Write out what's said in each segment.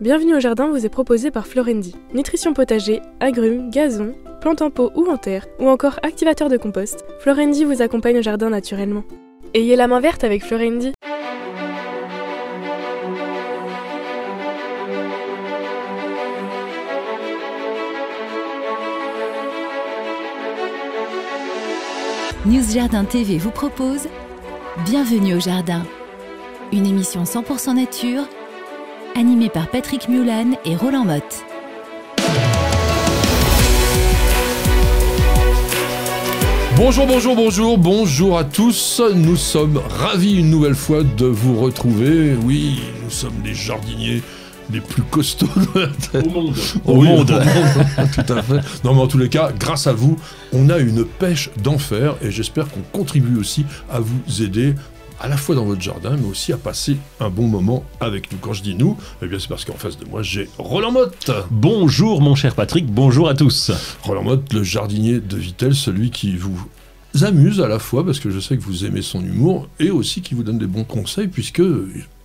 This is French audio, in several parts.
Bienvenue au jardin vous est proposé par Florendi. Nutrition potager, agrumes, gazon, plantes en pot ou en terre, ou encore activateur de compost, Florendi vous accompagne au jardin naturellement. Ayez la main verte avec Florendi. News Jardin TV vous propose Bienvenue au jardin, une émission 100% nature, animée par Patrick Mulan et Roland Motte. Bonjour à tous. Nous sommes ravis une nouvelle fois de vous retrouver. Oui, nous sommes les jardiniers les plus costauds de la Terre. Au monde. Tout à fait. Non, mais en tous les cas, grâce à vous, on a une pêche d'enfer et j'espère qu'on contribue aussi à vous aider à la fois dans votre jardin, mais aussi à passer un bon moment avec nous. Quand je dis nous, eh bien c'est parce qu'en face de moi, j'ai Roland Motte. Bonjour mon cher Patrick, bonjour à tous. Roland Motte, le jardinier de Vittel, celui qui vous amuse à la fois, parce que je sais que vous aimez son humour, et aussi qui vous donne des bons conseils, puisque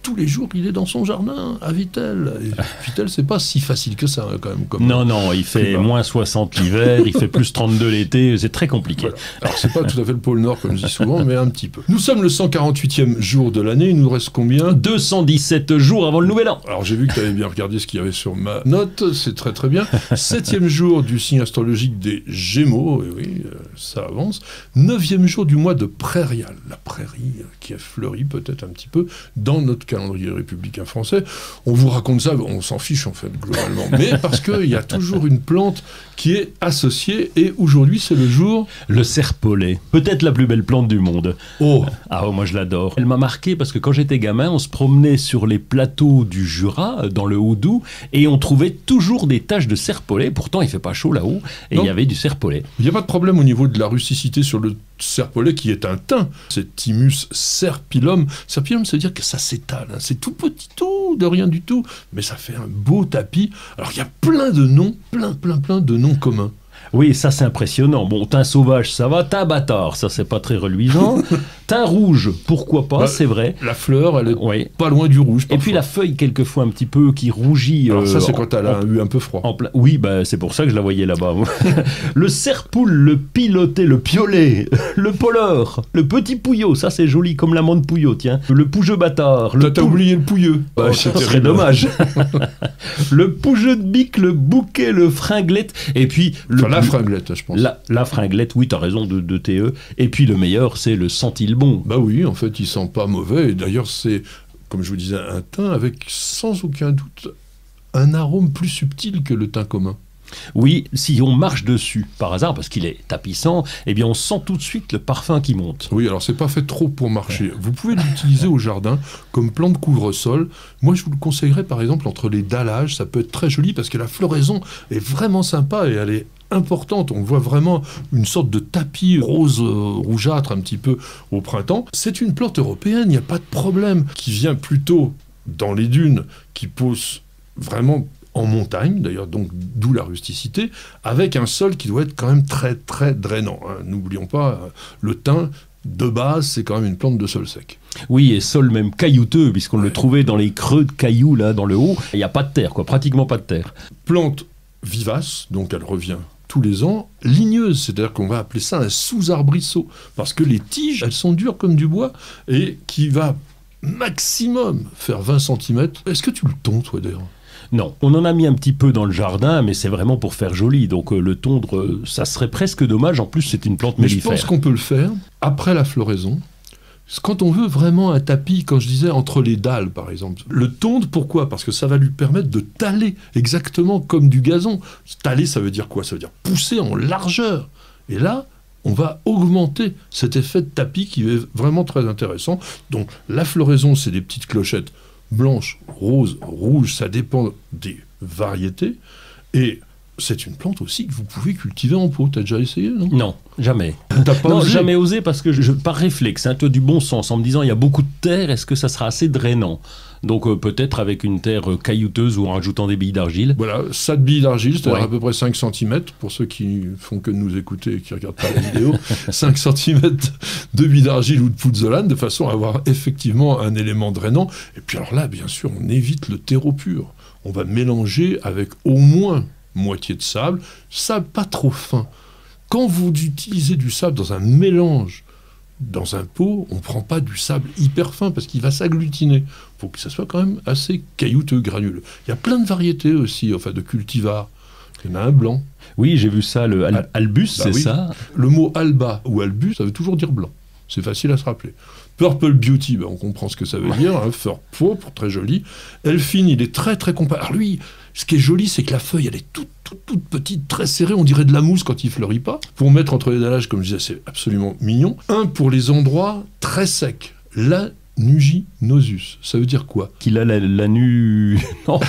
tous les jours, il est dans son jardin, à Vittel. Et Vittel, c'est pas si facile que ça, quand même. Comme non, il fait moins 60 l'hiver, il fait plus 32 l'été, c'est très compliqué. Voilà. Alors, c'est pas tout à fait le pôle Nord, comme je dis souvent, mais un petit peu. Nous sommes le 148e jour de l'année, il nous reste combien ? 217 jours avant le nouvel an. Alors, j'ai vu que tu avais bien regardé ce qu'il y avait sur ma note, c'est très très bien. 7e jour du signe astrologique des Gémeaux, et oui, ça avance. 9e jour du mois de prairial, la prairie qui a fleuri peut-être un petit peu dans notre calendrier républicain français. On vous raconte ça, on s'en fiche en fait globalement, mais parce qu'il y a toujours une plante qui est associée, et aujourd'hui c'est le jour... Le serpolet, peut-être la plus belle plante du monde. Oh, moi je l'adore. Elle m'a marqué parce que quand j'étais gamin, on se promenait sur les plateaux du Jura, dans le Haut-Doubs, et on trouvait toujours des taches de serpolet. Pourtant il fait pas chaud là-haut, et il y avait du serpolet. Il n'y a pas de problème au niveau de la rusticité sur le serpolet qui est un thym, c'est Thymus serpyllum. Serpyllum, ça veut dire que ça s'étale, hein. C'est tout petit, tout de rien du tout, mais ça fait un beau tapis. Alors il y a plein de noms, plein de noms communs. Oui, ça c'est impressionnant. Bon, thym sauvage, ça va. Thym bâtard, ça c'est pas très reluisant. Thym rouge, pourquoi pas, c'est vrai. La fleur, elle est pas loin du rouge. Parfois. Et puis la feuille, quelquefois, un petit peu qui rougit. Alors ça, c'est quand elle a eu un peu froid. Oui, c'est pour ça que je la voyais là-bas. Le serpoule, le piloté, le piolet, le poleur, le petit pouillot, ça c'est joli comme l'amande pouillot, tiens. Le pougeux bâtard. T'as oublié le pouilleux. Ça serait dommage. Le pougeux de bique, le bouquet, le fringlette, et puis... la fringlette, je pense. La fringlette, oui, t'as raison, de TE. Et puis le meilleur, c'est le sentilbon. Bah oui, en fait, il sent pas mauvais. Et d'ailleurs, c'est, comme je vous disais, un thym avec, sans aucun doute, un arôme plus subtil que le thym commun. Oui, si on marche dessus, par hasard, parce qu'il est tapissant, eh bien on sent tout de suite le parfum qui monte. Oui, alors c'est pas fait trop pour marcher. Ouais. Vous pouvez l'utiliser au jardin comme plante couvre-sol. Moi, je vous le conseillerais, par exemple, entre les dallages. Ça peut être très joli parce que la floraison est vraiment sympa et elle est importante. On voit vraiment une sorte de tapis rose rougeâtre un petit peu au printemps. C'est une plante européenne, il n'y a pas de problème, qui vient plutôt dans les dunes, qui pousse vraiment en montagne, d'ailleurs, donc d'où la rusticité, avec un sol qui doit être quand même très très drainant, hein. N'oublions pas, le thym, de base, c'est quand même une plante de sol sec. Oui, et sol même caillouteux, puisqu'on le trouvait dans les creux de cailloux, là, dans le haut. Il n'y a pas de terre, quoi, pratiquement pas de terre. Plante vivace, donc elle revient tous les ans, ligneuse, c'est-à-dire qu'on va appeler ça un sous-arbrisseau, parce que les tiges, elles sont dures comme du bois, et qui va maximum faire 20 cm. Est-ce que tu le tonds, toi, d'ailleurs ? Non, on en a mis un petit peu dans le jardin, mais c'est vraiment pour faire joli. Donc le tondre, ça serait presque dommage. En plus, c'est une plante mellifère. Mais je pense qu'on peut le faire après la floraison. Quand on veut vraiment un tapis, quand je disais entre les dalles, par exemple. Le tondre, pourquoi ? Parce que ça va lui permettre de taler exactement comme du gazon. Taler, ça veut dire quoi ? Ça veut dire pousser en largeur. Et là, on va augmenter cet effet de tapis qui est vraiment très intéressant. Donc la floraison, c'est des petites clochettes blanche, rose, rouge, ça dépend des variétés. Et c'est une plante aussi que vous pouvez cultiver en pot. T'as déjà essayé, non ? Non, jamais. T'as pas osé ? Jamais osé parce que par réflexe, hein, du bon sens, en me disant il y a beaucoup de terre, est-ce que ça sera assez drainant ? Donc peut-être avec une terre caillouteuse ou en rajoutant des billes d'argile. Voilà, ça de billes d'argile, c'est-à-dire à peu près 5 cm, pour ceux qui font que de nous écouter et qui ne regardent pas la vidéo, 5 cm de billes d'argile ou de pouzzolane, de façon à avoir effectivement un élément drainant. Et puis alors là, bien sûr, on évite le terreau pur. on va mélanger avec au moins moitié de sable pas trop fin. Quand vous utilisez du sable dans un mélange, dans un pot, on ne prend pas du sable hyper fin parce qu'il va s'agglutiner. Il faut que ça soit quand même assez caillouteux, granuleux. Il y a plein de variétés aussi, enfin de cultivars. Il y en a un blanc. Oui, j'ai vu ça, le albus, c'est oui. ça. Le mot alba ou albus, ça veut toujours dire blanc. C'est facile à se rappeler. Purple Beauty, on comprend ce que ça veut dire. Fleur pourpre, très jolie. Elfine, il est très très compact. Alors lui, ce qui est joli, c'est que la feuille, elle est toute petite, très serrée. On dirait de la mousse quand il fleurit pas. Pour mettre entre les dallages, comme je disais, c'est absolument mignon. Un pour les endroits très secs. Lanuginosus. Ça veut dire quoi? Qu'il a la nu... Non.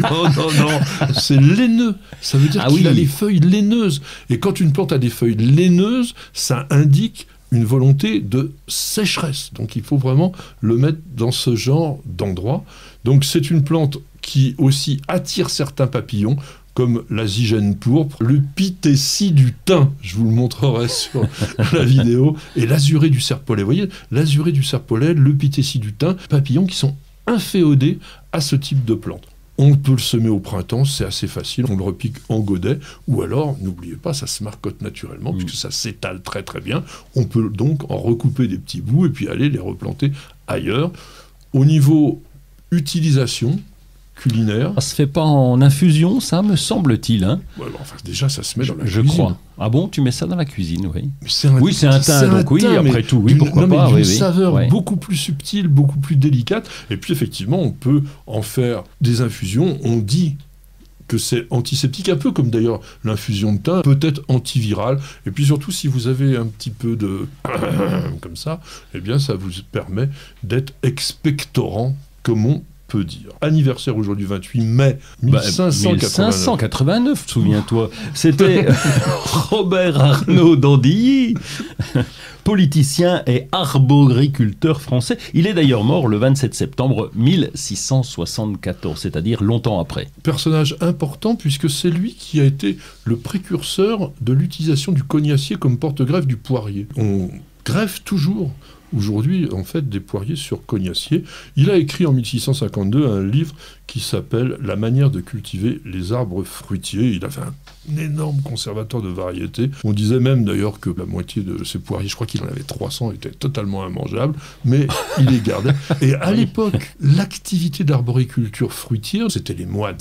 non. C'est laineux. Ça veut dire qu'il a les feuilles laineuses. Et quand une plante a des feuilles laineuses, ça indique une volonté de sécheresse. Donc il faut vraiment le mettre dans ce genre d'endroit. Donc c'est une plante qui aussi attire certains papillons, comme la zygène pourpre, le pitécie du thym, je vous le montrerai sur la vidéo, et l'azuré du serpolet. Vous voyez, l'azuré du serpolet, le pitécie du thym, papillons qui sont inféodés à ce type de plante. On peut le semer au printemps, c'est assez facile, on le repique en godet, ou alors, n'oubliez pas, ça se marcotte naturellement, puisque ça s'étale très très bien. On peut donc en recouper des petits bouts et puis aller les replanter ailleurs. Au niveau utilisation culinaire... Ça se fait pas en infusion, ça, me semble-t-il, hein? Enfin, déjà, ça se met dans la cuisine. Je crois. Ah bon, tu mets ça dans la cuisine, oui. C'est un thym, donc oui, après tout, oui, pourquoi pas. D'une saveur beaucoup plus subtile, beaucoup plus délicate. Et puis, effectivement, on peut en faire des infusions. On dit que c'est antiseptique, un peu comme d'ailleurs l'infusion de thym, peut-être antivirale. Et puis surtout, si vous avez un petit peu de... comme ça, eh bien, ça vous permet d'être expectorant, comme on peut dire. Anniversaire aujourd'hui, 28 mai 1589. Souviens-toi. C'était Robert Arnaud d'Andilly, politicien et arboriculteur français. Il est d'ailleurs mort le 27 septembre 1674, c'est-à-dire longtemps après. Personnage important puisque c'est lui qui a été le précurseur de l'utilisation du cognacier comme porte-greffe du poirier. On greffe toujours aujourd'hui, en fait, des poiriers sur cognacier. Il a écrit en 1652 un livre qui s'appelle « La manière de cultiver les arbres fruitiers ». Il avait un énorme conservateur de variétés. On disait même d'ailleurs que la moitié de ces poiriers, je crois qu'il en avait 300, étaient totalement immangeables, mais il les gardait. Et à l'époque, l'activité d'arboriculture fruitière, c'était les moines.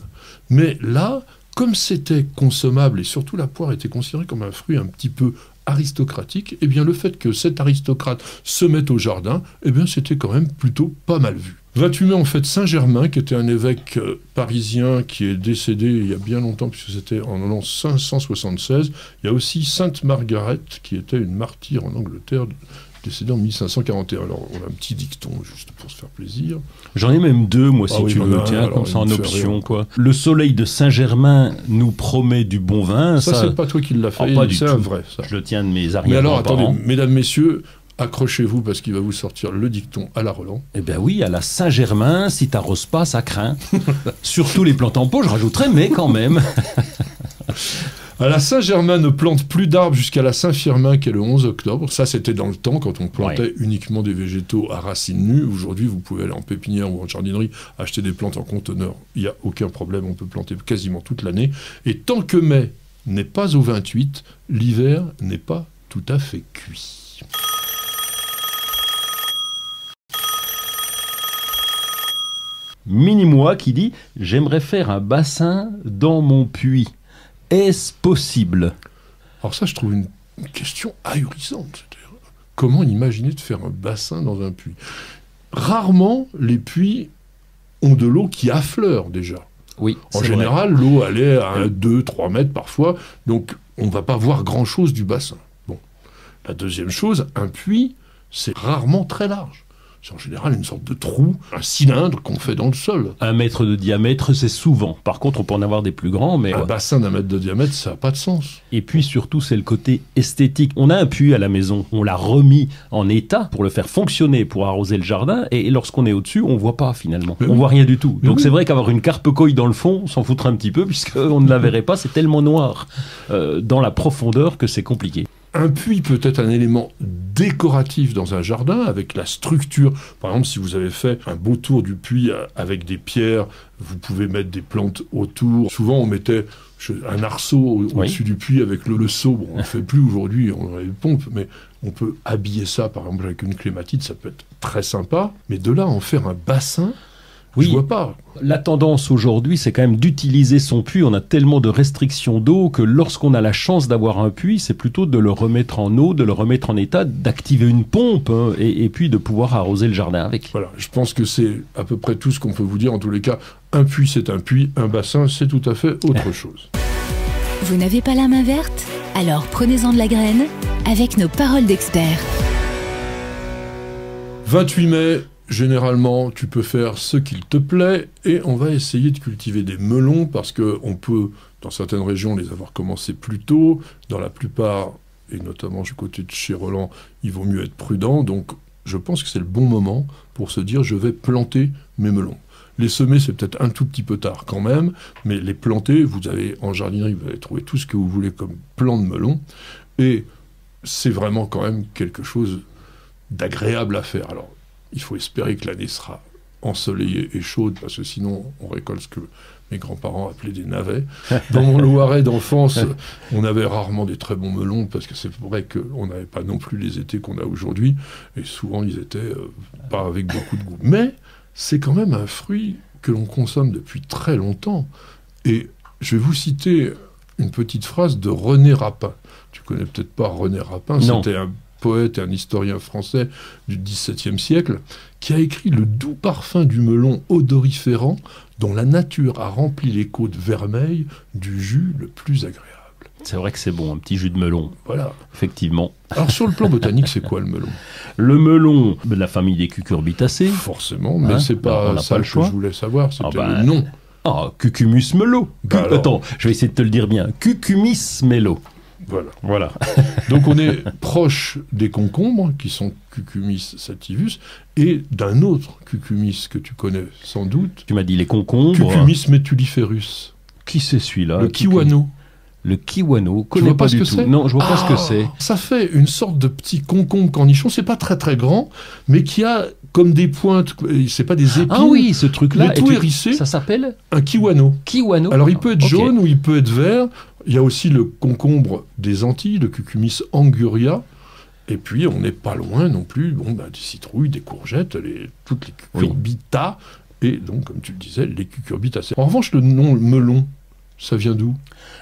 Mais là, comme c'était consommable, et surtout la poire était considérée comme un fruit un petit peu aristocratique, eh bien le fait que cet aristocrate se mette au jardin, eh bien c'était quand même plutôt pas mal vu. 28 mai, en fait, Saint-Germain, qui était un évêque parisien qui est décédé il y a bien longtemps, puisque c'était en l'an 576. Il y a aussi Sainte Margaret, qui était une martyre en Angleterre, décédée en 1541. Alors, on a un petit dicton, juste pour se faire plaisir. J'en ai même deux, moi, si tu veux. Tiens, comme ça en option, quoi. Le soleil de Saint-Germain nous promet du bon vin. Ça c'est pas toi qui l'as fait, c'est un vrai, ça. Je le tiens de mes arrière-grands-parents. Mais alors, attendez, mesdames, messieurs, accrochez-vous parce qu'il va vous sortir le dicton à la Roland. Eh bien oui, à la Saint-Germain, si t'arroses pas, ça craint. Surtout les plantes en pot, je rajouterais, mais quand même. À la Saint-Germain ne plante plus d'arbres jusqu'à la Saint-Firmin, qui est le 11 octobre. Ça, c'était dans le temps, quand on plantait uniquement des végétaux à racines nues. Aujourd'hui, vous pouvez aller en pépinière ou en jardinerie, acheter des plantes en conteneur. Il n'y a aucun problème, on peut planter quasiment toute l'année. Et tant que mai n'est pas au 28, l'hiver n'est pas tout à fait cuit. Mini-moi qui dit « J'aimerais faire un bassin dans mon puits ». Est-ce possible? Alors ça, je trouve une question ahurissante. Comment imaginer de faire un bassin dans un puits? Rarement, les puits ont de l'eau qui affleure déjà. Oui, en général, l'eau allait à 2-3 mètres parfois, donc on ne va pas voir grand-chose du bassin. Bon. La deuxième chose, un puits, c'est rarement très large. C'est en général une sorte de trou, un cylindre qu'on fait dans le sol. 1 mètre de diamètre, c'est souvent. Par contre, on peut en avoir des plus grands, mais... Un bassin d'1 mètre de diamètre, ça n'a pas de sens. Et puis surtout, c'est le côté esthétique. On a un puits à la maison, on l'a remis en état pour le faire fonctionner, pour arroser le jardin, et lorsqu'on est au-dessus, on ne voit pas finalement. On ne voit rien du tout. Donc c'est vrai qu'avoir une carpe-coille dans le fond, on s'en foutra un petit peu, puisqu'on ne la verrait pas, c'est tellement noir dans la profondeur que c'est compliqué. Un puits peut être un élément décoratif dans un jardin avec la structure. Par exemple, si vous avez fait un beau tour du puits avec des pierres, vous pouvez mettre des plantes autour. Souvent, on mettait un arceau au-dessus du puits avec le seau. Bon, on ne le fait plus aujourd'hui, on a une pompe, mais on peut habiller ça, par exemple, avec une clématite, ça peut être très sympa. Mais de là à en faire un bassin, je vois pas. La tendance aujourd'hui, c'est quand même d'utiliser son puits. On a tellement de restrictions d'eau que lorsqu'on a la chance d'avoir un puits, c'est plutôt de le remettre en eau, de le remettre en état, d'activer une pompe et puis de pouvoir arroser le jardin avec. Voilà, je pense que c'est à peu près tout ce qu'on peut vous dire. En tous les cas, un puits, c'est un puits, un bassin, c'est tout à fait autre chose. Vous n'avez pas la main verte? Alors prenez-en de la graine avec nos paroles d'experts. 28 mai, généralement, tu peux faire ce qu'il te plaît et on va essayer de cultiver des melons parce qu'on peut, dans certaines régions, les avoir commencés plus tôt. Dans la plupart, et notamment du côté de chez Roland, il vaut mieux être prudent. Donc, je pense que c'est le bon moment pour se dire je vais planter mes melons. Les semer, c'est peut-être un tout petit peu tard quand même, mais les planter, vous avez en jardinerie, vous allez trouver tout ce que vous voulez comme plant de melon. Et c'est vraiment quand même quelque chose d'agréable à faire. Alors, il faut espérer que l'année sera ensoleillée et chaude, parce que sinon, on récolte ce que mes grands-parents appelaient des navets. Dans mon Loiret d'enfance, on avait rarement des très bons melons, parce que c'est vrai qu'on n'avait pas non plus les étés qu'on a aujourd'hui, et souvent, ils étaient pas avec beaucoup de goût. Mais c'est quand même un fruit que l'on consomme depuis très longtemps. Et je vais vous citer une petite phrase de René Rapin. Tu connais peut-être pas René Rapin, c'était un poète et un historien français du XVIIe siècle, qui a écrit « Le doux parfum du melon odoriférant dont la nature a rempli les côtes vermeilles du jus le plus agréable. » C'est vrai que c'est bon, un petit jus de melon. Voilà. Effectivement. Alors sur le plan botanique, c'est quoi le melon? Le melon de la famille des cucurbitacées. Forcément, mais c'est pas ça que je voulais savoir, c'était le nom. Ah, Cucumis melo. Attends, je vais essayer de te le dire bien. Cucumis melo. Voilà. Donc on est proche des concombres, qui sont Cucumis sativus, et d'un autre Cucumis que tu connais sans doute. Tu m'as dit les concombres. Cucumis metuliferus. Qui c'est celui-là? Le kiwano. Le kiwano, connais pas du tout. Non, je vois pas ce que c'est. Ça fait une sorte de petit concombre cornichon, c'est pas très très grand, mais qui a comme des pointes, c'est pas des épines. Ah oui, ce truc-là, tout hérissé. Ça s'appelle un kiwano. Kiwano. Alors il peut être jaune ou il peut être vert. Il y a aussi le concombre des Antilles, le Cucumis anguria. Et puis on n'est pas loin non plus, des citrouilles, des courgettes, toutes les cucurbita, et donc comme tu le disais, les cucurbitacées. En revanche, le nom melon, ça vient d'où?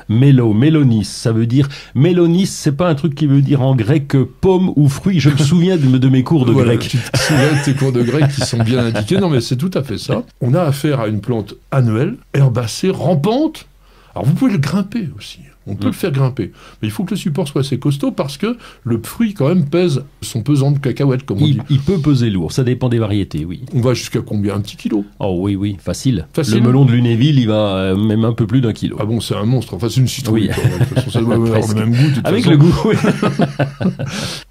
Mélonis, ça veut dire... Mélonis, c'est pas un truc qui veut dire en grec pomme ou fruit. Je me souviens de mes cours de grec. Tu te souviens de tes cours de grec qui sont bien indiqués. Non, mais c'est tout à fait ça. On a affaire à une plante annuelle, herbacée, rampante. Alors vous pouvez le grimper aussi. On peut le faire grimper. Mais il faut que le support soit assez costaud parce que le fruit, quand même, pèse son pesant de cacahuètes, comme on dit. Il peut peser lourd, ça dépend des variétés, oui. On va jusqu'à combien? Un petit kilo? Oh oui, facile. Le melon de Lunéville, il va même un peu plus d'1 kilo. Ah bon, c'est un monstre. Enfin, c'est une citrouille. Oui. Quand même. De toute façon, ça doit avoir le même goût. Avec le goût, oui.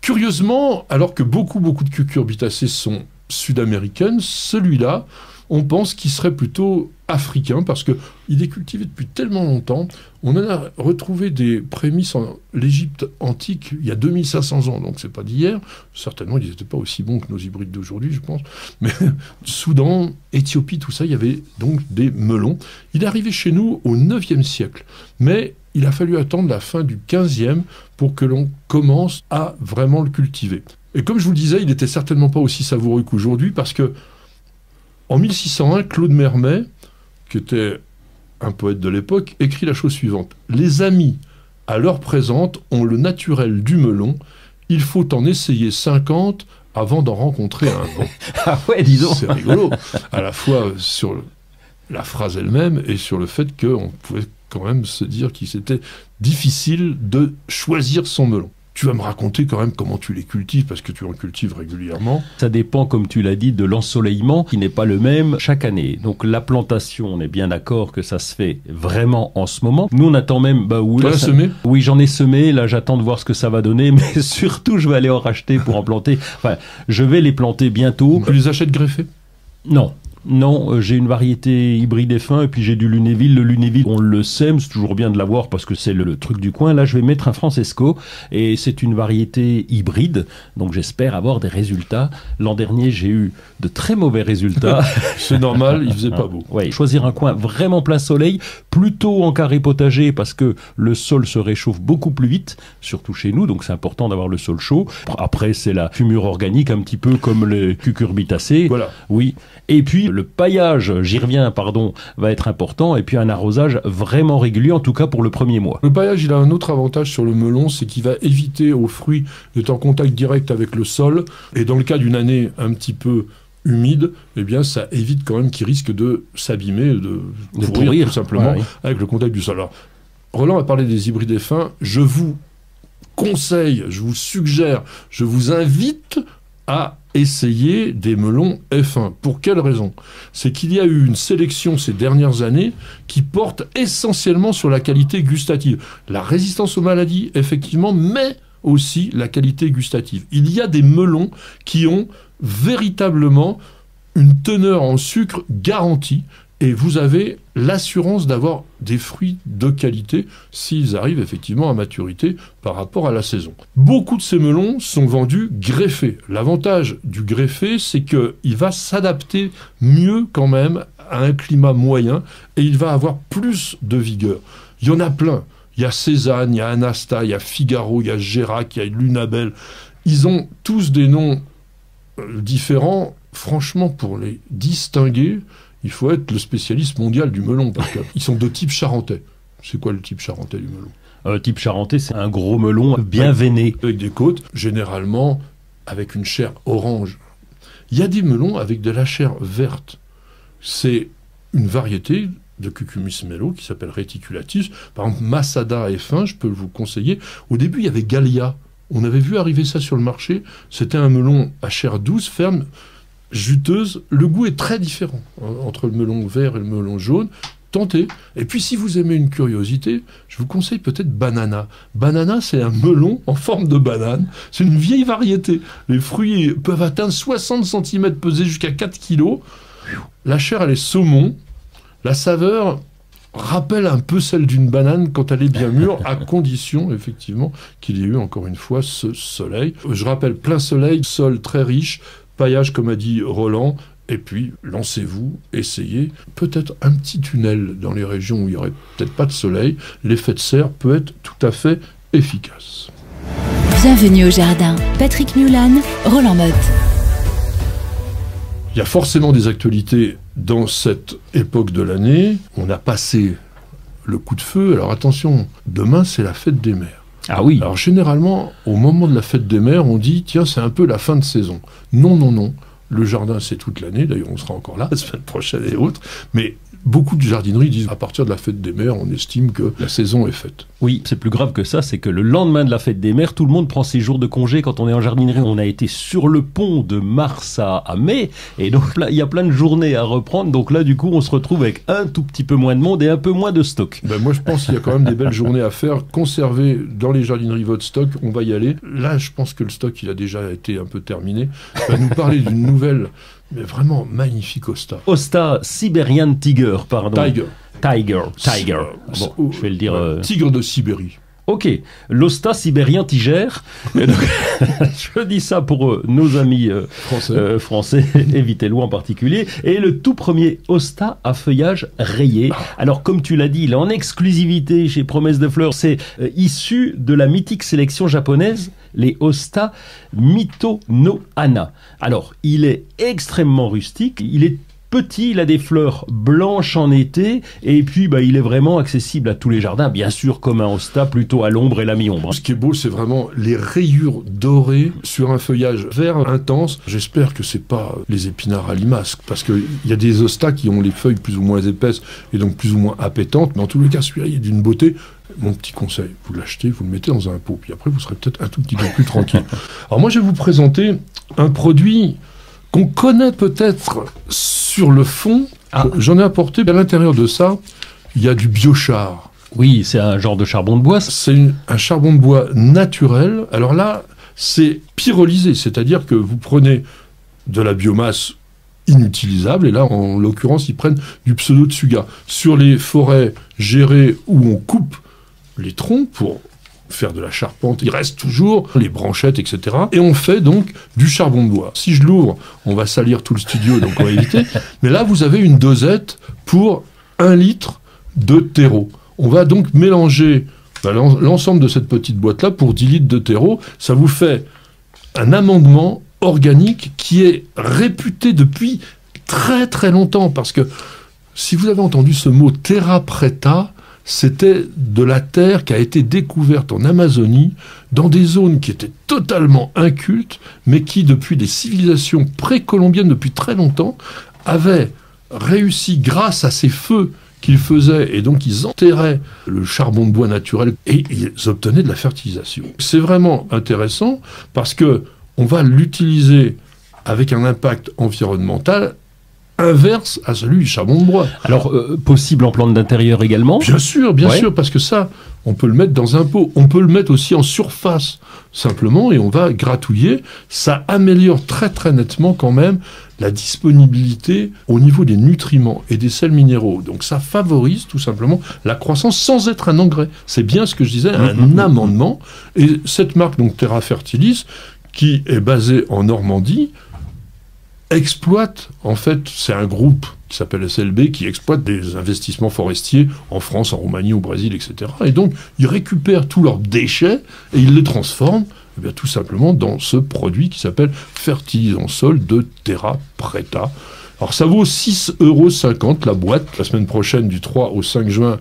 Curieusement, alors que beaucoup de cucurbitacées sont sud-américaines, celui-là, on pense qu'il serait plutôt africain parce qu'il est cultivé depuis tellement longtemps. On en a retrouvé des prémices en l'Égypte antique il y a 2500 ans, donc c'est pas d'hier. Certainement, ils n'étaient pas aussi bons que nos hybrides d'aujourd'hui, je pense. Mais Soudan, Éthiopie, tout ça, il y avait donc des melons. Il est arrivé chez nous au 9e siècle, mais il a fallu attendre la fin du 15e pour que l'on commence à vraiment le cultiver. Et comme je vous le disais, il n'était certainement pas aussi savoureux qu'aujourd'hui parce que en 1601, Claude Mermet, qui était un poète de l'époque, écrit la chose suivante. « Les amis, à l'heure présente, ont le naturel du melon. Il faut en essayer 50 avant d'en rencontrer un bon. » Ah ouais, dis donc. C'est rigolo. À la fois sur la phrase elle-même et sur le fait qu'on pouvait quand même se dire qu'il c'était difficile de choisir son melon. Tu vas me raconter quand même comment tu les cultives, parce que tu en cultives régulièrement. Ça dépend, comme tu l'as dit, de l'ensoleillement, qui n'est pas le même chaque année. Donc la plantation, on est bien d'accord que ça se fait vraiment en ce moment. Nous, on attend même... Tu as semé ? Oui, j'en ai semé. Là, j'attends de voir ce que ça va donner. Mais surtout, je vais aller en racheter pour en planter. Enfin, je vais les planter bientôt. Tu les achètes greffés ? Non. Non, j'ai une variété hybride F1 et puis j'ai du Lunéville. Le Lunéville, on le sème, c'est toujours bien de l'avoir parce que c'est le truc du coin. Là, je vais mettre un Francesco et c'est une variété hybride, donc j'espère avoir des résultats. L'an dernier, j'ai eu de très mauvais résultats. C'est normal, il faisait pas beau. Ouais, choisir un coin vraiment plein soleil, plutôt en carré potager parce que le sol se réchauffe beaucoup plus vite, surtout chez nous, donc c'est important d'avoir le sol chaud. Après, c'est la fumure organique, un petit peu comme les cucurbitacées. Voilà. Oui. Et puis, le paillage, j'y reviens, pardon, va être important. Et puis, un arrosage vraiment régulier, en tout cas pour le premier mois. Le paillage, il a un autre avantage sur le melon, c'est qu'il va éviter aux fruits d'être en contact direct avec le sol. Et dans le cas d'une année un petit peu humide, eh bien, ça évite quand même qu'il risque de s'abîmer, de pourrir, tout simplement, ouais, oui, avec le contact du sol. Alors, Roland a parlé des hybrides F1. Je vous conseille, je vous suggère, je vous invite à essayer des melons F1. Pour quelle raison? C'est qu'il y a eu une sélection ces dernières années qui porte essentiellement sur la qualité gustative. La résistance aux maladies, effectivement, mais aussi la qualité gustative. Il y a des melons qui ont véritablement une teneur en sucre garantie et vous avez l'assurance d'avoir des fruits de qualité s'ils arrivent effectivement à maturité par rapport à la saison. Beaucoup de ces melons sont vendus greffés. L'avantage du greffé, c'est qu'il va s'adapter mieux quand même à un climat moyen et il va avoir plus de vigueur. Il y en a plein. Il y a Cézanne, il y a Anasta, il y a Figaro, il y a Gérac, il y a Lunabelle. Ils ont tous des noms différents. Franchement, pour les distinguer, il faut être le spécialiste mondial du melon, parce qu'ils sont de type charentais. C'est quoi le type charentais du melon? Type charentais, c'est un gros melon bien veiné. Avec des côtes, généralement avec une chair orange. Il y a des melons avec de la chair verte. C'est une variété de Cucumis melo qui s'appelle Reticulatus. Par exemple, Masada F1, je peux vous conseiller. Au début, il y avait Gallia. On avait vu arriver ça sur le marché. C'était un melon à chair douce, ferme, juteuse. Le goût est très différent entre le melon vert et le melon jaune. Tentez. Et puis, si vous aimez une curiosité, je vous conseille peut-être Banana. Banana, c'est un melon en forme de banane. C'est une vieille variété. Les fruits peuvent atteindre 60 cm, peser jusqu'à 4 kg. La chair, elle est saumon. La saveur rappelle un peu celle d'une banane quand elle est bien mûre, à condition, effectivement, qu'il y ait eu, encore une fois, ce soleil. Je rappelle, plein soleil, sol très riche, paillage, comme a dit Roland, et puis, lancez-vous, essayez. Peut-être un petit tunnel dans les régions où il n'y aurait peut-être pas de soleil. L'effet de serre peut être tout à fait efficace. Bienvenue au jardin. Patrick Mulan, Roland Motte. Il y a forcément des actualités dans cette époque de l'année. On a passé le coup de feu. Alors attention, demain, c'est la fête des mères. Ah oui. Alors généralement, au moment de la fête des mères, on dit, tiens, c'est un peu la fin de saison. Non, non, non. Le jardin, c'est toute l'année. D'ailleurs, on sera encore là la semaine prochaine et autres. Mais beaucoup de jardineries disent, à partir de la fête des mères, on estime que la saison est faite. Oui, c'est plus grave que ça, c'est que le lendemain de la fête des mères, tout le monde prend ses jours de congé. Quand on est en jardinerie, on a été sur le pont de mars à mai, et donc là, il y a plein de journées à reprendre. Donc là, du coup, on se retrouve avec un tout petit peu moins de monde et un peu moins de stock. Ben moi, je pense qu'il y a quand même des belles journées à faire. Conserver dans les jardineries votre stock, on va y aller. Là, je pense que le stock, il a déjà été un peu terminé. On va nous parler d'une nouvelle, mais vraiment magnifique Hosta. Hosta Siberian Tiger, pardon. Tiger. Bon, je vais le dire. Tigre de Sibérie. Ok, l'Hosta Sibérien Tiger. Donc, je dis ça pour nos amis français, évitez-le en particulier. Et le tout premier Hosta à feuillage rayé. Alors, comme tu l'as dit, il est en exclusivité chez Promesse de Fleurs. C'est issu de la mythique sélection japonaise, les Hosta Mito no Hana. Alors, il est extrêmement rustique. Il est petit, il a des fleurs blanches en été, et puis il est vraiment accessible à tous les jardins, bien sûr comme un Hosta, plutôt à l'ombre et la mi-ombre. Ce qui est beau, c'est vraiment les rayures dorées sur un feuillage vert intense. J'espère que c'est pas les épinards à limace, parce qu'il y a des Hostas qui ont les feuilles plus ou moins épaisses, et donc plus ou moins appétantes, mais en tous les cas, celui-là, il est d'une beauté. Mon petit conseil, vous l'achetez, vous le mettez dans un pot, puis après, vous serez peut-être un tout petit peu plus tranquille. Alors moi, je vais vous présenter un produit qu'on connaît peut-être sur le fond. J'en ai apporté, à l'intérieur de ça, il y a du biochar. Oui, c'est un genre de charbon de bois. C'est un charbon de bois naturel. Alors là, c'est pyrolysé, c'est-à-dire que vous prenez de la biomasse inutilisables, et là, en l'occurrence, ils prennent du pseudo-tsuga. Sur les forêts gérées où on coupe les troncs pour faire de la charpente, il reste toujours les branchettes, etc. Et on fait donc du charbon de bois. Si je l'ouvre, on va salir tout le studio, donc on va éviter. Mais là, vous avez une dosette pour 1 litre de terreau. On va donc mélanger l'ensemble de cette petite boîte-là pour 10 litres de terreau. Ça vous fait un amendement organique qui est réputé depuis très très longtemps. Parce que si vous avez entendu ce mot terra preta, c'était de la terre qui a été découverte en Amazonie, dans des zones qui étaient totalement incultes, mais qui, depuis des civilisations précolombiennes depuis très longtemps, avaient réussi, grâce à ces feux qu'ils faisaient, et donc ils enterraient le charbon de bois naturel, et ils obtenaient de la fertilisation. C'est vraiment intéressant, parce que on va l'utiliser avec un impact environnemental inverse à celui du charbon de bois. Alors, possible en plante d'intérieur également ? Bien sûr, parce que ça, on peut le mettre dans un pot. On peut le mettre aussi en surface, simplement, et on va gratouiller. Ça améliore très très nettement quand même la disponibilité au niveau des nutriments et des sels minéraux. Donc ça favorise tout simplement la croissance sans être un engrais. C'est bien ce que je disais, un amendement. Et cette marque, donc Terra Fertilis, qui est basée en Normandie, exploite, en fait, c'est un groupe qui s'appelle SLB, qui exploite des investissements forestiers en France, en Roumanie, au Brésil, etc. Et donc, ils récupèrent tous leurs déchets et ils les transforment, eh bien, tout simplement dans ce produit qui s'appelle fertilisant sol de Terra Preta. Alors, ça vaut 6,50 € la boîte. La semaine prochaine, du 3 au 5 juin,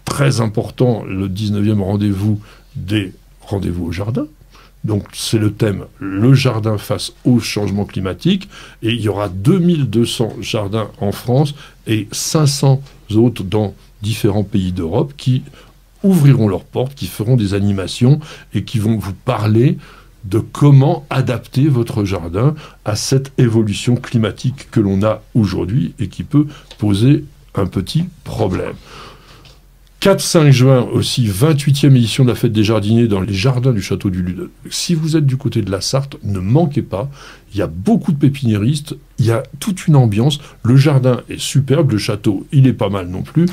très important, le 19e rendez-vous des rendez-vous au jardin. Donc c'est le thème, le jardin face au changement climatique, et il y aura 2200 jardins en France et 500 autres dans différents pays d'Europe qui ouvriront leurs portes, qui feront des animations et qui vont vous parler de comment adapter votre jardin à cette évolution climatique que l'on a aujourd'hui et qui peut poser un petit problème. 4-5 juin aussi, 28e édition de la Fête des Jardiniers dans les jardins du Château du Lude. Si vous êtes du côté de la Sarthe, ne manquez pas. Il y a beaucoup de pépiniéristes, il y a toute une ambiance. Le jardin est superbe, le château, il est pas mal non plus.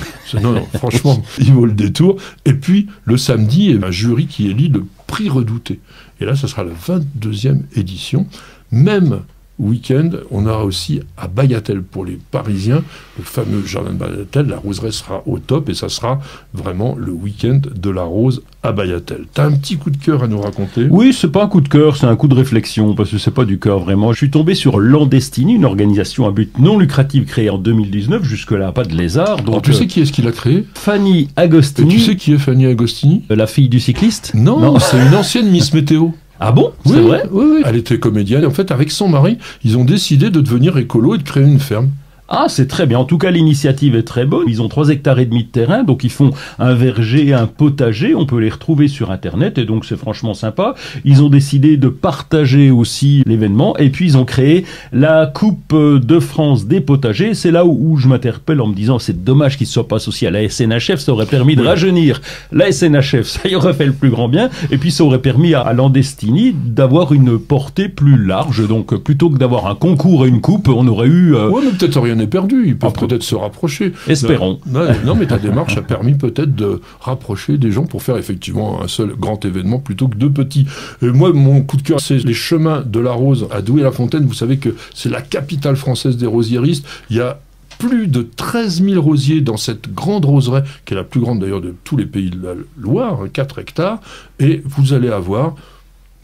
Non, franchement, il vaut le détour. Et puis, le samedi, il y a un jury qui élit le prix redouté. Et là, ce sera la 22e édition. Même week-end, on aura aussi à Bayatel pour les Parisiens, le fameux jardin de Bayatel, la roseraie sera au top et ça sera vraiment le week-end de la rose à Bayatel. T'as un petit coup de cœur à nous raconter ? Oui, c'est pas un coup de cœur, c'est un coup de réflexion, parce que c'est pas du cœur vraiment. Je suis tombé sur Landestini, une organisation à but non lucratif créée en 2019, jusque-là pas de lézard. Donc, alors, tu sais qui est-ce qui l'a créé ? Fanny Agostini. Et tu sais qui est Fanny Agostini ? La fille du cycliste ? Non. C'est une ancienne Miss Météo. Ah bon ? Oui, c'est vrai ? Oui. Elle était comédienne. En fait, avec son mari, ils ont décidé de devenir écolo et de créer une ferme. Ah, c'est très bien. En tout cas, l'initiative est très bonne. Ils ont 3,5 hectares de terrain, donc ils font un verger, un potager. On peut les retrouver sur Internet, et donc c'est franchement sympa. Ils ont décidé de partager aussi l'événement, et puis ils ont créé la Coupe de France des potagers. C'est là où je m'interpelle en me disant, c'est dommage qu'ils ne soient pas associés à la SNHF. Ça aurait permis de rajeunir la SNHF. Ça y aurait fait le plus grand bien. Et puis ça aurait permis à Landestini d'avoir une portée plus large. Donc plutôt que d'avoir un concours et une coupe, on aurait eu... Ouais, mais peut-être rien n'est perdu, ils peuvent peut-être se rapprocher. Espérons. Non, mais ta démarche a permis peut-être de rapprocher des gens pour faire effectivement un seul grand événement plutôt que deux petits. Et moi, mon coup de cœur, c'est les chemins de la rose à Douai-la-Fontaine. Vous savez que c'est la capitale française des rosiéristes. Il y a plus de 13 000 rosiers dans cette grande roseraie, qui est la plus grande d'ailleurs de tous les pays de la Loire, 4 hectares, et vous allez avoir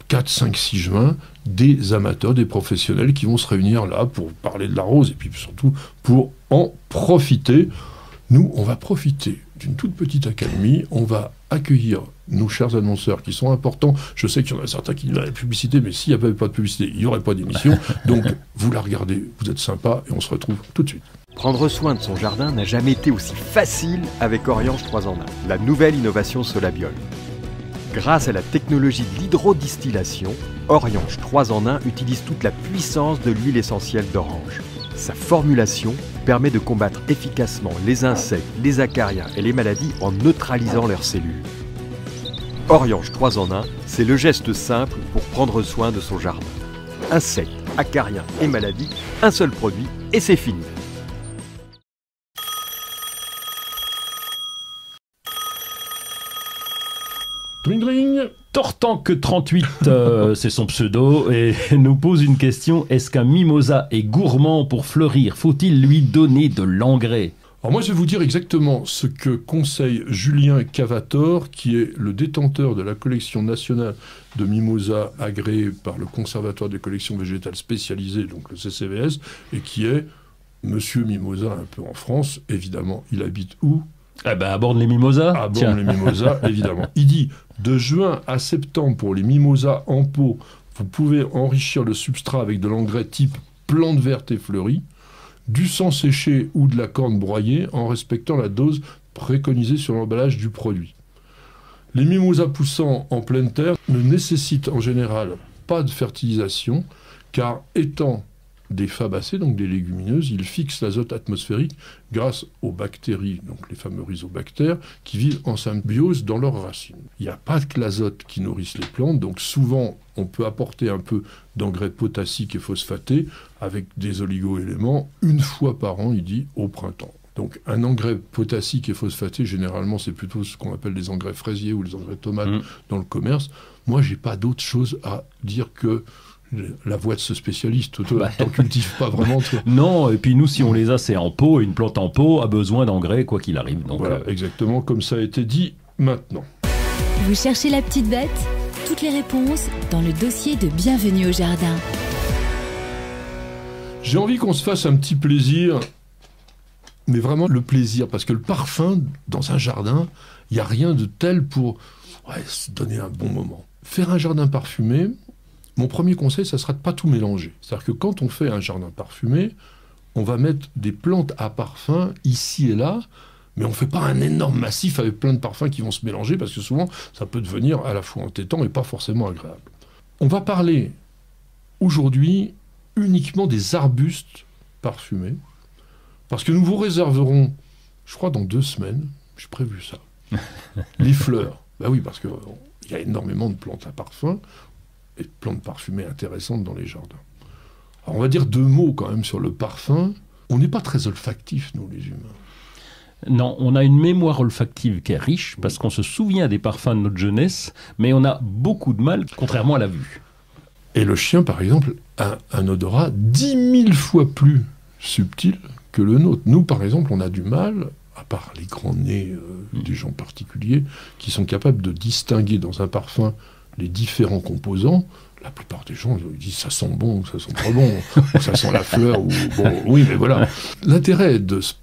4, 5, 6 juin, des amateurs, des professionnels qui vont se réunir là pour parler de la rose et puis surtout pour en profiter. Nous, on va profiter d'une toute petite accalmie, on va accueillir nos chers annonceurs qui sont importants. Je sais qu'il y en a certains qui disent la publicité, mais s'il n'y avait pas de publicité, il n'y aurait pas d'émission. Donc, vous la regardez, vous êtes sympa et on se retrouve tout de suite. Prendre soin de son jardin n'a jamais été aussi facile avec Oriange 3 en 1, la nouvelle innovation Solabiol. Grâce à la technologie de l'hydrodistillation, Oriange 3 en 1 utilise toute la puissance de l'huile essentielle d'orange. Sa formulation permet de combattre efficacement les insectes, les acariens et les maladies en neutralisant leurs cellules. Oriange 3 en 1, c'est le geste simple pour prendre soin de son jardin. Insectes, acariens et maladies, un seul produit et c'est fini. Dring dring. Tortank 38, c'est son pseudo, et nous pose une question. Est-ce qu'un mimosa est gourmand pour fleurir? Faut-il lui donner de l'engrais? Alors moi, je vais vous dire exactement ce que conseille Julien Cavator, qui est le détenteur de la collection nationale de mimosas agréée par le Conservatoire des collections végétales spécialisées, donc le CCVS, et qui est Monsieur Mimosa un peu en France. Évidemment, il habite où? Eh ben, à Borne-les-Mimosas. À Borne-les-Mimosas, évidemment. Il dit, de juin à septembre, pour les mimosas en pot, vous pouvez enrichir le substrat avec de l'engrais type plantes vertes et fleuries, du sang séché ou de la corne broyée, en respectant la dose préconisée sur l'emballage du produit. Les mimosas poussant en pleine terre ne nécessitent en général pas de fertilisation, car étant des fabacées, donc des légumineuses, ils fixent l'azote atmosphérique grâce aux bactéries, donc les fameux rhizobactères, qui vivent en symbiose dans leurs racines. Il n'y a pas que l'azote qui nourrisse les plantes, donc souvent on peut apporter un peu d'engrais potassique et phosphaté avec des oligo-éléments une fois par an, il dit, au printemps. Donc un engrais potassique et phosphaté, généralement c'est plutôt ce qu'on appelle les engrais fraisiers ou les engrais tomates dans le commerce. Moi j'ai pas d'autre chose à dire que la voix de ce spécialiste. Toi, t'en cultives pas vraiment, toi. Non, et puis nous, si on les a, c'est en pot. Une plante en pot a besoin d'engrais, quoi qu'il arrive. Donc, voilà, exactement comme ça a été dit maintenant. Vous cherchez la petite bête? Toutes les réponses dans le dossier de Bienvenue au Jardin. J'ai envie qu'on se fasse un petit plaisir, mais vraiment le plaisir, parce que le parfum, dans un jardin, il n'y a rien de tel pour se donner un bon moment. Faire un jardin parfumé, mon premier conseil, ça sera de ne pas tout mélanger. C'est-à-dire que quand on fait un jardin parfumé, on va mettre des plantes à parfum ici et là, mais on ne fait pas un énorme massif avec plein de parfums qui vont se mélanger, parce que souvent, ça peut devenir à la fois entêtant et pas forcément agréable. On va parler aujourd'hui uniquement des arbustes parfumés, parce que nous vous réserverons, je crois dans 2 semaines, j'ai prévu ça, les fleurs. Ben oui, parce qu'il y a énormément de plantes à parfum, et de plantes parfumées intéressantes dans les jardins. Alors on va dire 2 mots quand même sur le parfum. On n'est pas très olfactifs, nous les humains. Non, on a une mémoire olfactive qui est riche, parce qu'on se souvient des parfums de notre jeunesse, mais on a beaucoup de mal, contrairement à la vue. Et le chien, par exemple, a un odorat 10 000 fois plus subtil que le nôtre. Nous, par exemple, on a du mal, à part les grands nez des gens particuliers, qui sont capables de distinguer dans un parfum les différents composants. La plupart des gens ils disent ça sent bon ou ça sent pas bon, ou ça sent la fleur, ou bon, oui, mais voilà. L'intérêt de se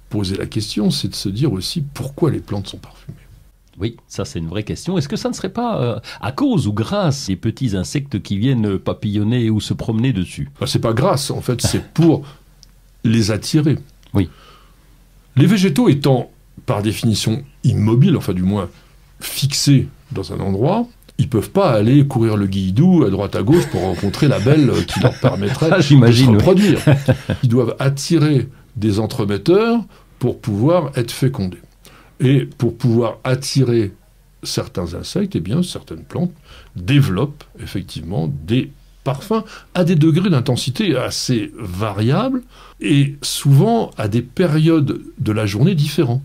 poser la question, c'est de se dire aussi pourquoi les plantes sont parfumées. Oui, ça c'est une vraie question. Est-ce que ça ne serait pas à cause ou grâce des petits insectes qui viennent papillonner ou se promener dessus? C'est pas grâce, en fait, c'est pour les attirer. Oui. Les végétaux étant, par définition, immobiles, enfin du moins fixés dans un endroit, ils ne peuvent pas aller courir le guilledou à droite à gauche pour rencontrer la belle qui leur permettrait de se reproduire. Ils doivent attirer des entremetteurs pour pouvoir être fécondés. Et pour pouvoir attirer certains insectes, eh bien, certaines plantes développent effectivement des parfums à des degrés d'intensité assez variables et souvent à des périodes de la journée différentes.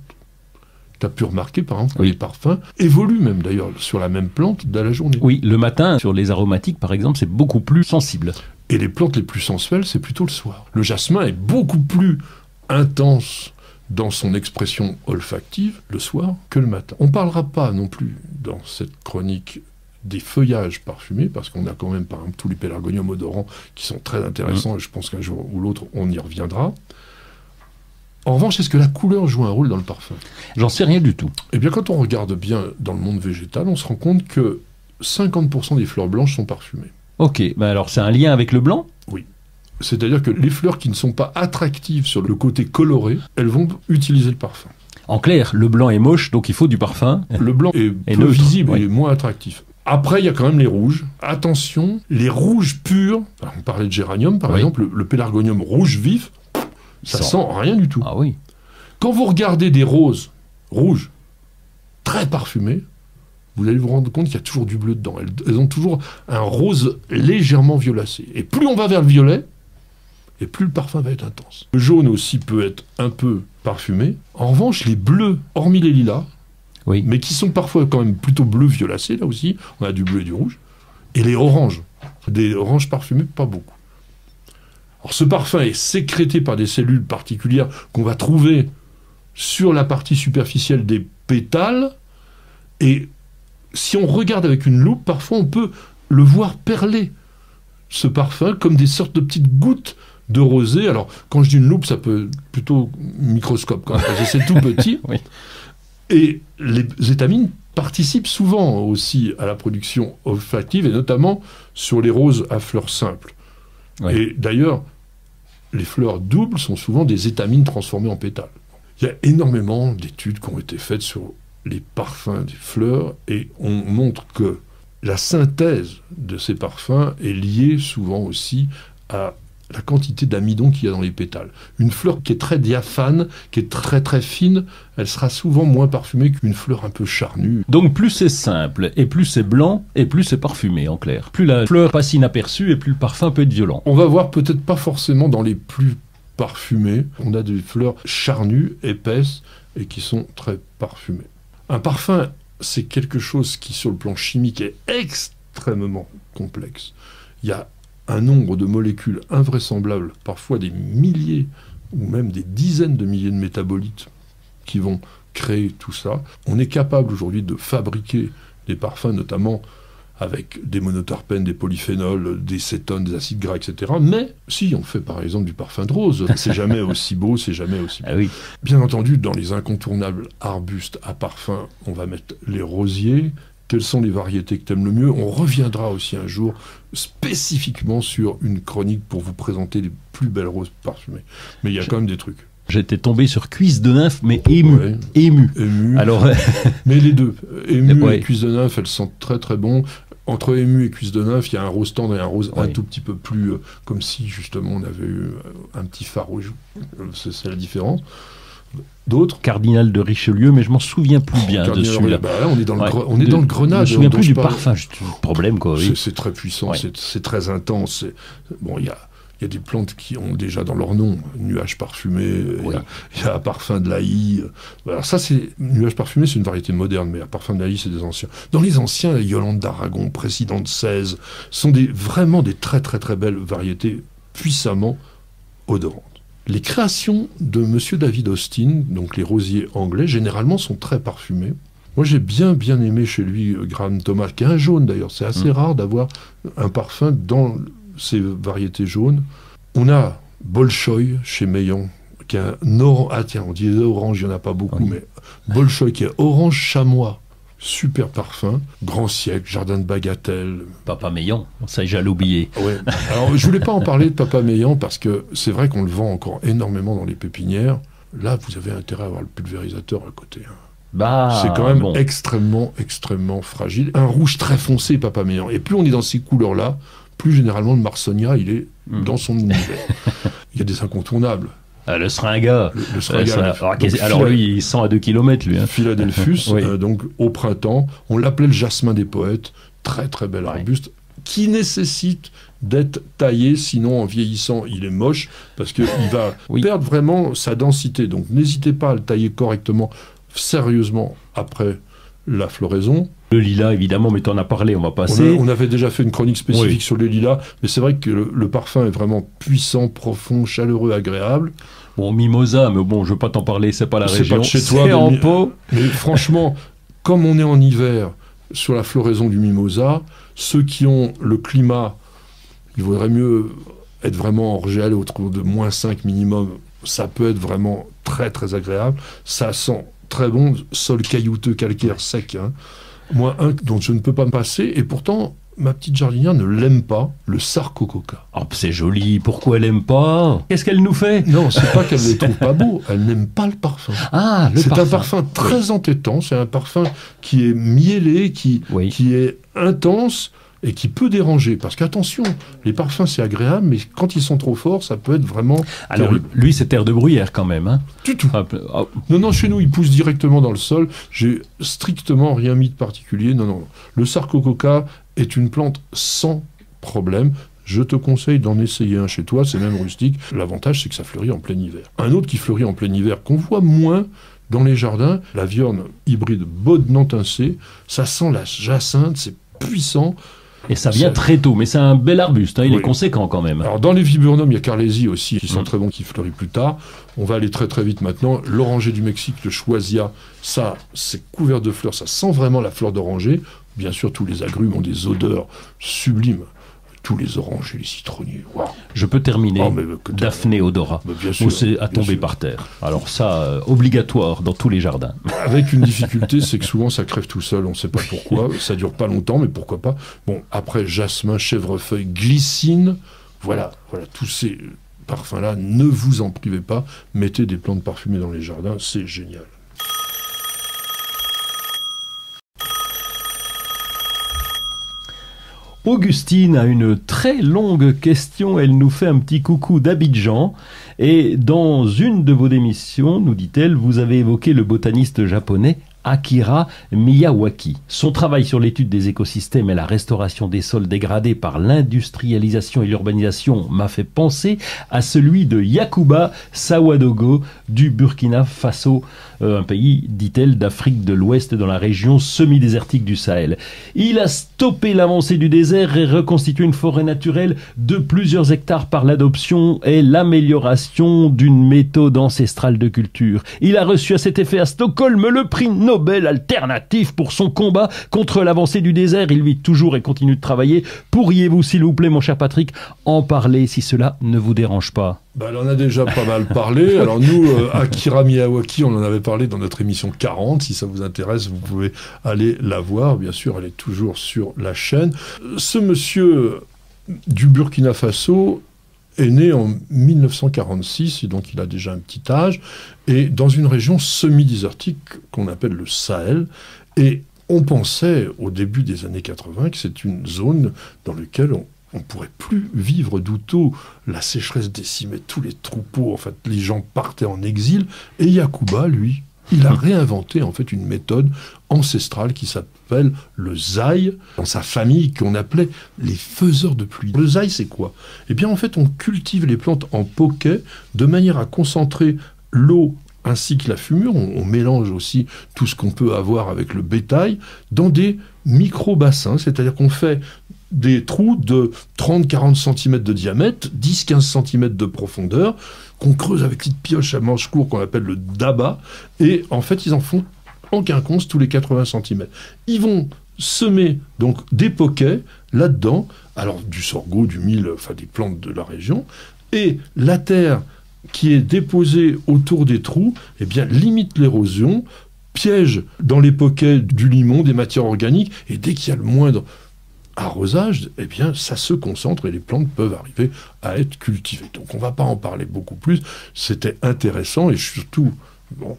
Tu as pu remarquer, par exemple, que les parfums évoluent même, d'ailleurs, sur la même plante dans la journée. Oui, le matin, sur les aromatiques, par exemple, c'est beaucoup plus sensible. Et les plantes les plus sensuelles, c'est plutôt le soir. Le jasmin est beaucoup plus intense dans son expression olfactive le soir que le matin. On ne parlera pas non plus, dans cette chronique, des feuillages parfumés, parce qu'on a quand même, par exemple, tous les pélargoniums odorants qui sont très intéressants, et je pense qu'un jour ou l'autre, on y reviendra. En revanche, est-ce que la couleur joue un rôle dans le parfum? J'en sais rien du tout. Eh bien, quand on regarde bien dans le monde végétal, on se rend compte que 50% des fleurs blanches sont parfumées. Ok, alors c'est un lien avec le blanc? Oui. C'est-à-dire que les fleurs qui ne sont pas attractives sur le côté coloré, elles vont utiliser le parfum. En clair, le blanc est moche, donc il faut du parfum. Le blanc est peu visible et moins attractif. Après, il y a quand même les rouges. Attention, les rouges purs, alors on parlait de géranium, par exemple, le pélargonium rouge vif, ça sent rien du tout. Ah oui. Quand vous regardez des roses rouges, très parfumées, vous allez vous rendre compte qu'il y a toujours du bleu dedans. Elles ont toujours un rose légèrement violacé. Et plus on va vers le violet, et plus le parfum va être intense. Le jaune aussi peut être un peu parfumé. En revanche, les bleus, hormis les lilas, Oui. mais qui sont parfois quand même plutôt bleu violacé, là aussi, on a du bleu et du rouge, et les oranges. Des oranges parfumées, pas beaucoup. Alors ce parfum est sécrété par des cellules particulières qu'on va trouver sur la partie superficielle des pétales, et si on regarde avec une loupe, parfois on peut le voir perler, ce parfum, comme des sortes de petites gouttes de rosée. Alors, quand je dis une loupe, ça peut être plutôt microscope, quand même, parce que c'est tout petit. Oui. Et les étamines participent souvent aussi à la production olfactive, et notamment sur les roses à fleurs simples. Oui. Et d'ailleurs, les fleurs doubles sont souvent des étamines transformées en pétales. Il y a énormément d'études qui ont été faites sur les parfums des fleurs, et on montre que la synthèse de ces parfums est liée souvent aussi à la quantité d'amidon qu'il y a dans les pétales. Une fleur qui est très diaphane, qui est très très fine, elle sera souvent moins parfumée qu'une fleur un peu charnue. Donc plus c'est simple, et plus c'est blanc, et plus c'est parfumé, en clair. Plus la fleur passe inaperçue, et plus le parfum peut être violent. On va voir peut-être pas forcément dans les plus parfumés. On a des fleurs charnues, épaisses, et qui sont très parfumées. Un parfum, c'est quelque chose qui, sur le plan chimique, est extrêmement complexe. Il y a un nombre de molécules invraisemblables, parfois des milliers ou même des dizaines de milliers de métabolites qui vont créer tout ça. On est capable aujourd'hui de fabriquer des parfums, notamment avec des monoterpènes, des polyphénols, des cétones, des acides gras, etc. Mais si on fait par exemple du parfum de rose, c'est jamais aussi beau, c'est jamais aussi beau. Ah oui. Bien entendu, dans les incontournables arbustes à parfum, on va mettre les rosiers. Quelles sont les variétés que tu aimes le mieux? On reviendra aussi un jour spécifiquement sur une chronique pour vous présenter les plus belles roses parfumées. Mais il y a quand même des trucs. J'étais tombé sur cuisse de nymphe, mais ému. Ouais. Ému. Ému. Alors, Mais les deux, ému Ouais. et cuisse de nymphe, elles sentent très très bon. Entre ému et cuisse de nymphe, il y a un rose tendre et un rose un Ouais. tout petit peu plus... comme si justement on avait eu un petit fard rouge. C'est la différence. D'autres... Cardinal de Richelieu, mais je m'en souviens plus bien de Cardinal celui-là. Bah là, on est dans le, Ouais. on est dans le Je grenade. me souviens dont plus je du parle. parfum, juste problème quoi. Oui. C'est très puissant, Ouais. c'est très intense. Bon, il y a des plantes qui ont déjà dans leur nom nuage parfumé, Oui. il y a parfum de l'ail. Alors ça, c'est nuage parfumé, c'est une variété moderne, mais parfum de l'ail, c'est des anciens. Dans les anciens, les Yolande d'Aragon, Président de 16, sont vraiment des très très très belles variétés puissamment odorantes. Les créations de Monsieur David Austin, donc les rosiers anglais, généralement sont très parfumés. Moi, j'ai bien aimé chez lui Graham Thomas, qui est un jaune d'ailleurs. C'est assez rare d'avoir un parfum dans ces variétés jaunes. On a Bolchoï chez Meillan, qui est un orange. Ah tiens, on dit orange, il n'y en a pas beaucoup, Oui. mais Bolchoï qui est orange chamois. Super parfum, Grand Siècle, Jardin de Bagatelle. Papa Meillan, ça j'ai oublié. Ouais. Alors, je voulais pas en parler de Papa Meillan parce que c'est vrai qu'on le vend encore énormément dans les pépinières. Là, vous avez intérêt à avoir le pulvérisateur à côté. Hein. Bah, C'est quand même bon. extrêmement fragile. Un rouge très foncé, Papa Meillan. Et plus on est dans ces couleurs-là, plus généralement le Marsonia, il est dans son univers. Il y a des incontournables. Ah, le Seringa. Le Seringa. Alors lui, il sent à 2 km, lui. Hein. Philadelphus, Oui. donc au printemps, on l'appelait le jasmin des poètes, très très bel Ouais. arbuste, qui nécessite d'être taillé, sinon en vieillissant il est moche, parce qu'il va Oui. perdre vraiment sa densité. Donc n'hésitez pas à le tailler correctement, sérieusement, après la floraison. Le lilas, évidemment, mais tu en as parlé, on va passer. On avait déjà fait une chronique spécifique Oui. sur les lilas, mais c'est vrai que le parfum est vraiment puissant, profond, chaleureux, agréable. Bon, mimosa, mais bon, je veux pas t'en parler, c'est pas la C'est région. pas de chez toi, C'est mais en pot. Mais franchement, comme on est en hiver sur la floraison du mimosa, ceux qui ont le climat, il vaudrait mieux être vraiment en orgeal autour de -5 minimum. Ça peut être vraiment très très agréable. Ça sent très bon, sol caillouteux, calcaire, sec. Hein. Moi, un dont je ne peux pas me passer, et pourtant, ma petite jardinière ne l'aime pas, le sarcococa. Oh, c'est joli, pourquoi elle aime pas? Qu'est-ce qu'elle nous fait? Non, c'est pas qu'elle ne le trouve pas beau, elle n'aime pas le parfum. Ah, le C'est parfum. un parfum très entêtant, c'est un parfum qui est miellé, qui Oui. est intense, et qui peut déranger. Parce qu'attention, les parfums c'est agréable, mais quand ils sont trop forts, ça peut être vraiment... Alors lui, c'est terre de bruyère quand même. Hein. Du tout. Ah, Non, chez nous, il pousse directement dans le sol. J'ai strictement rien mis de particulier. Non. Le Sarcococa est une plante sans problème. Je te conseille d'en essayer un chez toi, c'est même rustique. L'avantage, c'est que ça fleurit en plein hiver. Un autre qui fleurit en plein hiver, qu'on voit moins dans les jardins, la viorne hybride bodnantincée, ça sent la jacinthe, c'est puissant. Et ça vient très tôt, mais c'est un bel arbuste, hein, il est conséquent quand même. Alors dans les viburnums, il y a Carlésie aussi, qui sont très bons, qui fleurit plus tard. On va aller très très vite maintenant. L'oranger du Mexique, le Choisia, ça, c'est couvert de fleurs, ça sent vraiment la fleur d'oranger. Bien sûr, tous les agrumes ont des odeurs sublimes. Tous les orangers, les citronniers. Wow. Je peux terminer. Daphné odora. Bien sûr, c'est à tomber par terre. Alors ça, obligatoire dans tous les jardins. Avec une difficulté, c'est que souvent ça crève tout seul. On ne sait pas pourquoi. Ça dure pas longtemps, mais pourquoi pas. Bon, après jasmin, chèvrefeuille, glycine. Voilà, tous ces parfums-là, ne vous en privez pas. Mettez des plantes parfumées dans les jardins, c'est génial. Augustine a une très longue question, elle nous fait un petit coucou d'Abidjan et dans une de vos émissions, nous dit-elle, vous avez évoqué le botaniste japonais Akira Miyawaki. Son travail sur l'étude des écosystèmes et la restauration des sols dégradés par l'industrialisation et l'urbanisation m'a fait penser à celui de Yacouba Sawadogo du Burkina Faso, un pays, dit-elle, d'Afrique de l'Ouest dans la région semi-désertique du Sahel. Il a stoppé l'avancée du désert et reconstitué une forêt naturelle de plusieurs hectares par l'adoption et l'amélioration d'une méthode ancestrale de culture. Il a reçu à cet effet à Stockholm le prix Nobel alternatif pour son combat contre l'avancée du désert. Il vit toujours et continue de travailler. Pourriez-vous, s'il vous plaît, mon cher Patrick, en parler si cela ne vous dérange pas? Elle en a déjà pas mal parlé. Alors nous, Akira Miyawaki, on en avait parlé dans notre émission 40. Si ça vous intéresse, vous pouvez aller la voir. Bien sûr, elle est toujours sur la chaîne. Ce monsieur du Burkina Faso est né en 1946, et donc il a déjà un petit âge, et dans une région semi-désertique qu'on appelle le Sahel. Et on pensait, au début des années 80, que c'est une zone dans laquelle on ne pourrait plus vivre d'outo. La sécheresse décimait tous les troupeaux, en fait, les gens partaient en exil. Et Yacouba, lui, il a réinventé en fait une méthode ancestrale qui s'appelle le zaï, dans sa famille qu'on appelait les faiseurs de pluie. Le zaï, c'est quoi? Eh bien, en fait, on cultive les plantes en poquet de manière à concentrer l'eau ainsi que la fumure. On mélange aussi tout ce qu'on peut avoir avec le bétail dans des micro-bassins, c'est-à-dire qu'on fait des trous de 30-40 cm de diamètre, 10-15 cm de profondeur, qu'on creuse avec une pioche à manche court qu'on appelle le daba, et en fait ils en font en quinconce tous les 80 cm. Ils vont semer donc des poquets là-dedans, alors du sorgho, du mil, enfin des plantes de la région, et la terre qui est déposée autour des trous, eh bien limite l'érosion, piège dans les poquets du limon, des matières organiques, et dès qu'il y a le moindre arrosage, eh bien, ça se concentre et les plantes peuvent arriver à être cultivées. Donc, on ne va pas en parler beaucoup plus. C'était intéressant et surtout,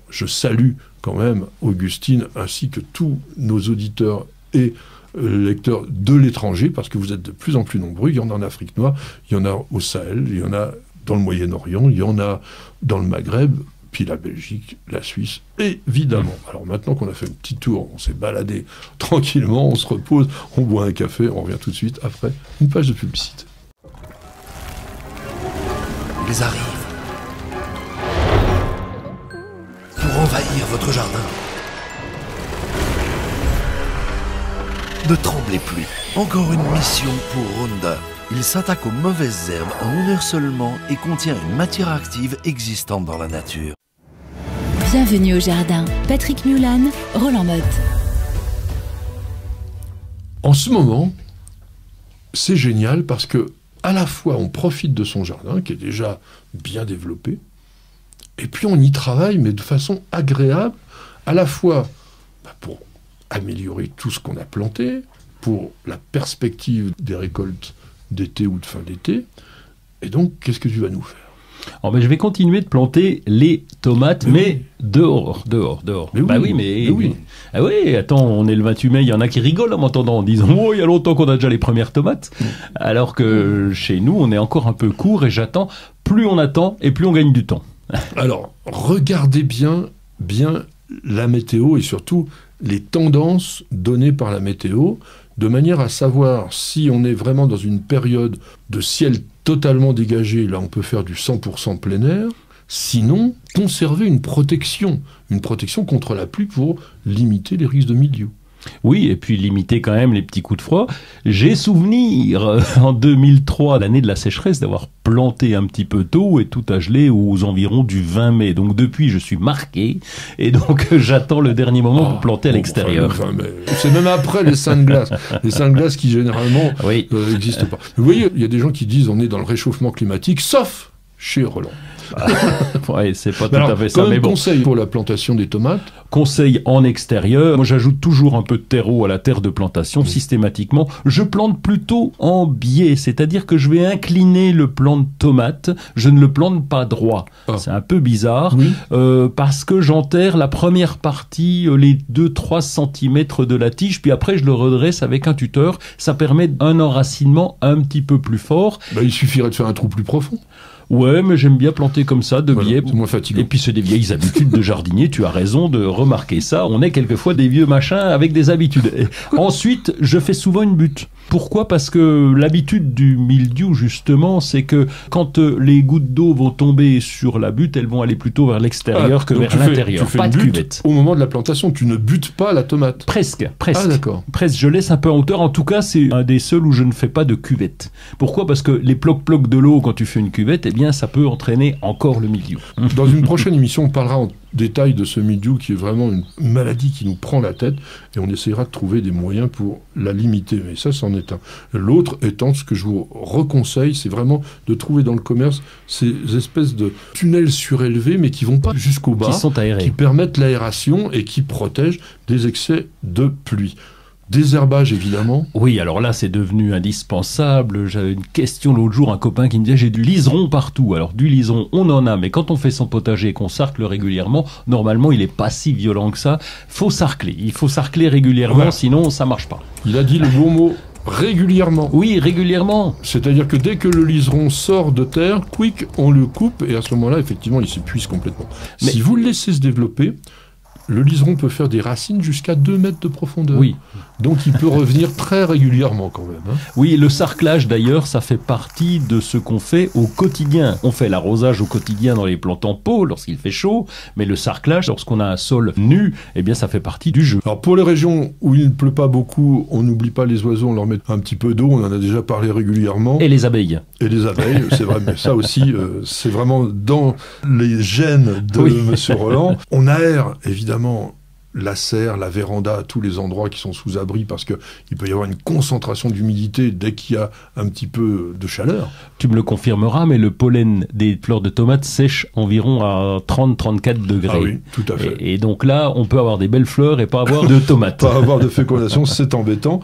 je salue quand même Augustine ainsi que tous nos auditeurs et lecteurs de l'étranger parce que vous êtes de plus en plus nombreux. Il y en a en Afrique noire, il y en a au Sahel, il y en a dans le Moyen-Orient, il y en a dans le Maghreb, puis la Belgique, la Suisse, évidemment. Alors maintenant qu'on a fait un petit tour, on s'est baladé tranquillement, on se repose, on boit un café, on revient tout de suite après une page de publicité. Ils arrivent pour envahir votre jardin. Ne tremblez plus, encore une mission pour Roundup. Il s'attaque aux mauvaises herbes en 1 heure seulement et contient une matière active existante dans la nature. Bienvenue au jardin. Patrick Mulan, Roland Motte. En ce moment, c'est génial parce que à la fois on profite de son jardin qui est déjà bien développé, et puis on y travaille mais de façon agréable, à la fois pour améliorer tout ce qu'on a planté, pour la perspective des récoltes d'été ou de fin d'été. Et donc, qu'est-ce que tu vas nous faire? Oh, ben, je vais continuer de planter les tomates, mais dehors. Mais bah oui, oui, mais oui. Ah oui, attends, on est le 28 mai, il y en a qui rigolent en m'entendant en disant « Oh, il y a longtemps qu'on a déjà les premières tomates !» Alors que chez nous, on est encore un peu court et j'attends. Plus on attend et plus on gagne du temps. Alors, regardez bien la météo et surtout les tendances données par la météo, de manière à savoir si on est vraiment dans une période de ciel totalement dégagé, là on peut faire du 100% plein air, sinon conserver une protection contre la pluie pour limiter les risques de mildiou. Oui, et puis limiter quand même les petits coups de froid. J'ai souvenir, en 2003, l'année de la sécheresse, d'avoir planté un petit peu tôt et tout a gelé aux environs du 20 mai. Donc depuis, je suis marqué et donc j'attends le dernier moment pour planter à l'extérieur. Enfin, c'est même après les seins de glace. Les seins de glace qui généralement n'existent pas. Vous voyez, il y a des gens qui disent on est dans le réchauffement climatique, sauf chez Roland. Ouais, c'est pas tout à fait ça. Mais bon, conseil pour la plantation des tomates. Conseil en extérieur. Moi, j'ajoute toujours un peu de terreau à la terre de plantation, systématiquement. Je plante plutôt en biais, c'est-à-dire que je vais incliner le plant de tomate. Je ne le plante pas droit. C'est un peu bizarre, parce que j'enterre la première partie, les 2-3 cm de la tige, puis après, je le redresse avec un tuteur. Ça permet un enracinement un petit peu plus fort. Il suffirait de faire un trou plus profond. Ouais, mais j'aime bien planter comme ça, de biais. C'est moins fatigant. Et puis c'est des vieilles habitudes de jardinier, tu as raison de remarquer ça. On est quelquefois des vieux machins avec des habitudes. Et ensuite, je fais souvent une butte. Pourquoi ? Parce que l'habitude du mildiou, justement, c'est que quand les gouttes d'eau vont tomber sur la butte, elles vont aller plutôt vers l'extérieur que vers l'intérieur. Tu fais pas une de butte cuvette. Au moment de la plantation, tu ne butes pas la tomate. Presque. Ah, d'accord. Presque, je laisse un peu en hauteur. En tout cas, c'est un des seuls où je ne fais pas de cuvette. Pourquoi ? Parce que les plocs de l'eau, quand tu fais une cuvette, eh bien, ça peut entraîner encore le mildiou. Dans une prochaine émission, on parlera en détail de ce mildiou qui est vraiment une maladie qui nous prend la tête et on essaiera de trouver des moyens pour la limiter. Mais ça, c'en est un. L'autre étant, ce que je vous reconseille, c'est vraiment de trouver dans le commerce ces espèces de tunnels surélevés, mais qui vont pas jusqu'au bas, qui sont aérés, qui permettent l'aération et qui protègent des excès de pluie. Désherbage, évidemment. Oui, alors là, c'est devenu indispensable. J'avais une question l'autre jour, un copain qui me disait « J'ai du liseron partout ». Alors, du liseron, on en a, mais quand on fait son potager et qu'on sarcle régulièrement, normalement, il n'est pas si violent que ça. Faut sarcler. Il faut sarcler régulièrement, sinon, ça marche pas. Il a dit le bon mot. Régulièrement. Oui, régulièrement. C'est-à-dire que dès que le liseron sort de terre, quick, on le coupe et à ce moment-là, effectivement, il s'épuise complètement. Mais si vous le laissez se développer, le liseron peut faire des racines jusqu'à 2 mètres de profondeur. Oui. Donc il peut revenir très régulièrement quand même. Oui, le sarclage d'ailleurs, ça fait partie de ce qu'on fait au quotidien. On fait l'arrosage au quotidien dans les plantes en pot lorsqu'il fait chaud, mais le sarclage, lorsqu'on a un sol nu, eh bien ça fait partie du jeu. Alors pour les régions où il ne pleut pas beaucoup, on n'oublie pas les oiseaux, on leur met un petit peu d'eau, on en a déjà parlé régulièrement. Et les abeilles. Et les abeilles, c'est vrai, mais ça aussi, c'est vraiment dans les gènes de Monsieur Roland. On aère évidemment la serre, la véranda, tous les endroits qui sont sous abri parce qu'il peut y avoir une concentration d'humidité dès qu'il y a un petit peu de chaleur. Tu me le confirmeras, mais le pollen des fleurs de tomates sèche environ à 30-34 degrés. Ah oui, tout à fait. Et donc là, on peut avoir des belles fleurs et pas avoir de tomates. Pas avoir de fécondation, c'est embêtant.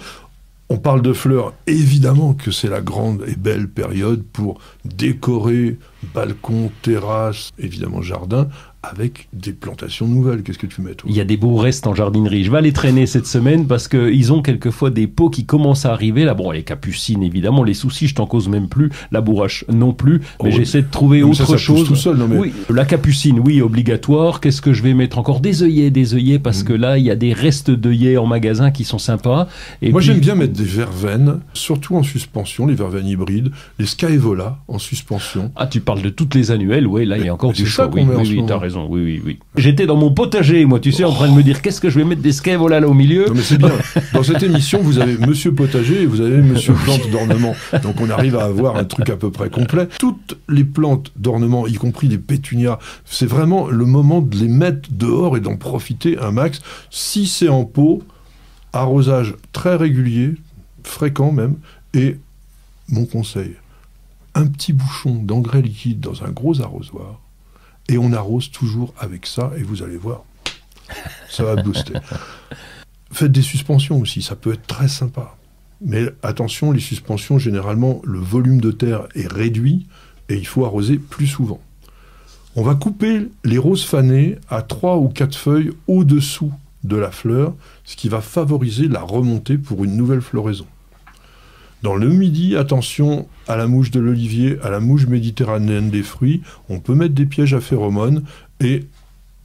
On parle de fleurs, évidemment que c'est la grande et belle période pour décorer balcon, terrasse, évidemment jardin, avec des plantations nouvelles. Qu'est-ce que tu mets, toi ? Il y a des beaux restes en jardinerie. Je vais aller traîner cette semaine parce qu'ils ont quelquefois des pots qui commencent à arriver. Là, bon, les capucines, évidemment, les soucis, je t'en cause même plus. La bourrache, non plus. Mais j'essaie de trouver autre chose. Tout seul, non, mais... Oui, la capucine, oui, obligatoire. Qu'est-ce que je vais mettre encore ? Des œillets, parce que là, il y a des restes d'œillets en magasin qui sont sympas. Et moi, puis... j'aime bien mettre des verveines, surtout en suspension, les verveines hybrides, les Skyvola en suspension. Ah, tu parles de toutes les annuelles, oui, là, il y a encore du chaud. Oui, t'as raison. Oui. J'étais dans mon potager, moi, tu sais, en train de me dire qu'est-ce que je vais mettre des Skyvola là au milieu. Non, mais c'est bien. Dans cette émission, vous avez Monsieur Potager et vous avez Monsieur Plante d'ornement. Donc on arrive à avoir un truc à peu près complet. Toutes les plantes d'ornement, y compris des pétunias, c'est vraiment le moment de les mettre dehors et d'en profiter un max. Si c'est en pot, arrosage très régulier, fréquent même, et mon conseil, un petit bouchon d'engrais liquide dans un gros arrosoir, et on arrose toujours avec ça, et vous allez voir, ça va booster. Faites des suspensions aussi, ça peut être très sympa. Mais attention, les suspensions, généralement, le volume de terre est réduit, et il faut arroser plus souvent. On va couper les roses fanées à 3 ou 4 feuilles au-dessous de la fleur, ce qui va favoriser la remontée pour une nouvelle floraison. Dans le midi, attention à la mouche de l'olivier, à la mouche méditerranéenne des fruits. On peut mettre des pièges à phéromones et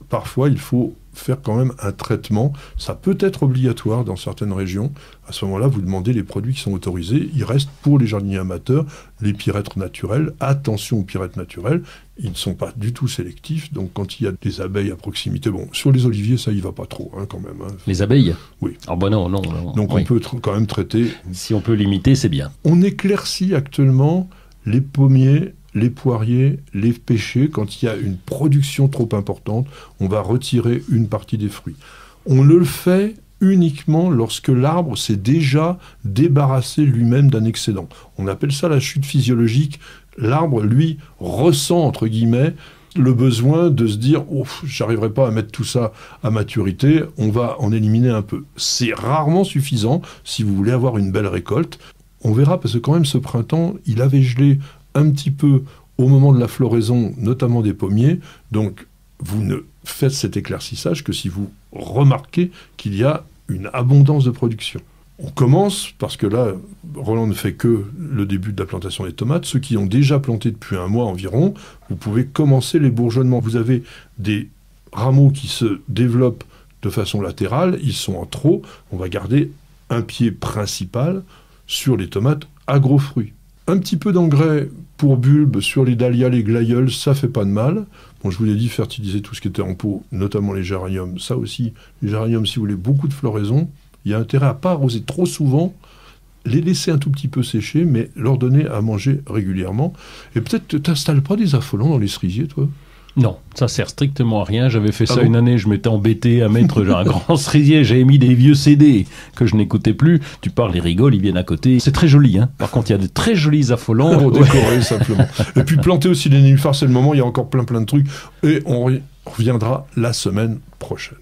parfois il faut faire quand même un traitement. Ça peut être obligatoire dans certaines régions. À ce moment-là, vous demandez les produits qui sont autorisés. Il reste pour les jardiniers amateurs les pyrètres naturels. Attention aux pyrètres naturels. Ils ne sont pas du tout sélectifs. Donc quand il y a des abeilles à proximité, bon, sur les oliviers, ça y va pas trop quand même. Les abeilles ? Oui. Ah bah non. Donc oui. on peut quand même traiter. Si on peut limiter, c'est bien. On éclaircit actuellement les pommiers, les poiriers, les pêchers. Quand il y a une production trop importante, on va retirer une partie des fruits. On le fait uniquement lorsque l'arbre s'est déjà débarrassé lui-même d'un excédent. On appelle ça la chute physiologique. L'arbre, lui, ressent, entre guillemets, le besoin de se dire « Oh, j'arriverai pas à mettre tout ça à maturité, on va en éliminer un peu ». C'est rarement suffisant si vous voulez avoir une belle récolte. On verra, parce que quand même, ce printemps, il avait gelé un petit peu au moment de la floraison, notamment des pommiers. Donc, vous ne faites cet éclaircissage que si vous remarquez qu'il y a une abondance de production. On commence, parce que là, Roland ne fait que le début de la plantation des tomates. Ceux qui ont déjà planté depuis 1 mois environ, vous pouvez commencer les bourgeonnements. Vous avez des rameaux qui se développent de façon latérale, ils sont en trop. On va garder un pied principal sur les tomates à gros fruits. Un petit peu d'engrais pour bulbes sur les dahlias, les glaïeuls, ça fait pas de mal. Bon, je vous l'ai dit, fertiliser tout ce qui était en pot, notamment les géraniums. Ça aussi, les géraniums, si vous voulez beaucoup de floraison, il y a intérêt à pas arroser trop souvent, les laisser un tout petit peu sécher, mais leur donner à manger régulièrement. Et peut-être tu t'installes pas des affolants dans les cerisiers, toi ? Non, ça sert strictement à rien. J'avais fait ça bon une année, je m'étais embêté à mettre un grand cerisier, j'avais mis des vieux CD que je n'écoutais plus. Tu parles, ils rigolent, ils viennent à côté. C'est très joli, hein. Par contre, il y a de très jolis affolants. Pour décorer, simplement. Et puis planter aussi les nénuphars, c'est le moment, il y a encore plein de trucs. Et on reviendra la semaine prochaine.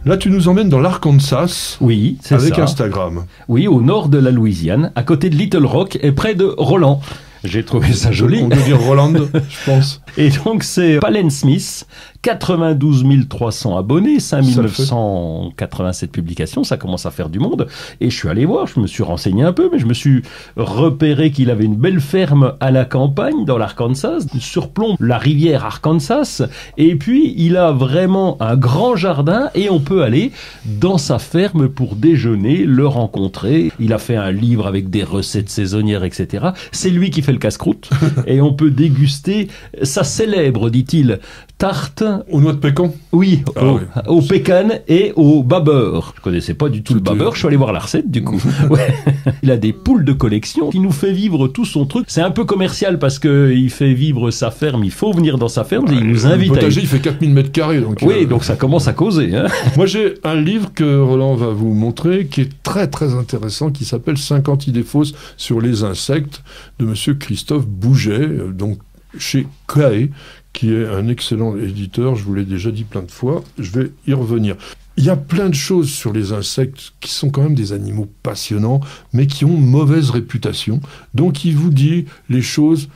Là, tu nous emmènes dans l'Arkansas. Oui, c'est ça. Avec Instagram. Oui, au nord de la Louisiane, à côté de Little Rock et près de Roland. J'ai trouvé ça joli. On peut dire Roland, je pense. Et donc, c'est Palen Smith, 92 300 abonnés, 5987 publications, ça commence à faire du monde. Et je suis allé voir, je me suis renseigné un peu, mais je me suis repéré qu'il avait une belle ferme à la campagne, dans l'Arkansas, surplombe la rivière Arkansas. Et puis, il a vraiment un grand jardin et on peut aller dans sa ferme pour déjeuner, le rencontrer. Il a fait un livre avec des recettes saisonnières, etc. C'est lui qui fait le casse-croûte et on peut déguster sa célèbre, dit-il, tarte aux noix de pécan. Oui, Ah au pécan et au babeur. Je connaissais pas du tout le babeur, je suis allé voir la recette du coup. Ouais. Il a des poules de collection qui nous fait vivre tout son truc. C'est un peu commercial parce que il fait vivre sa ferme, il faut venir dans sa ferme et il nous invite le potager, il fait 4000 mètres carrés. Donc oui, donc ça commence à causer. Hein. Moi j'ai un livre que Roland va vous montrer qui est très très intéressant, qui s'appelle 50 idées fausses sur les insectes de monsieur Christophe Bouget, donc chez CAE, qui est un excellent éditeur, je vous l'ai déjà dit plein de fois, je vais y revenir. Il y a plein de choses sur les insectes qui sont quand même des animaux passionnants, mais qui ont mauvaise réputation. Donc il vous dit les choses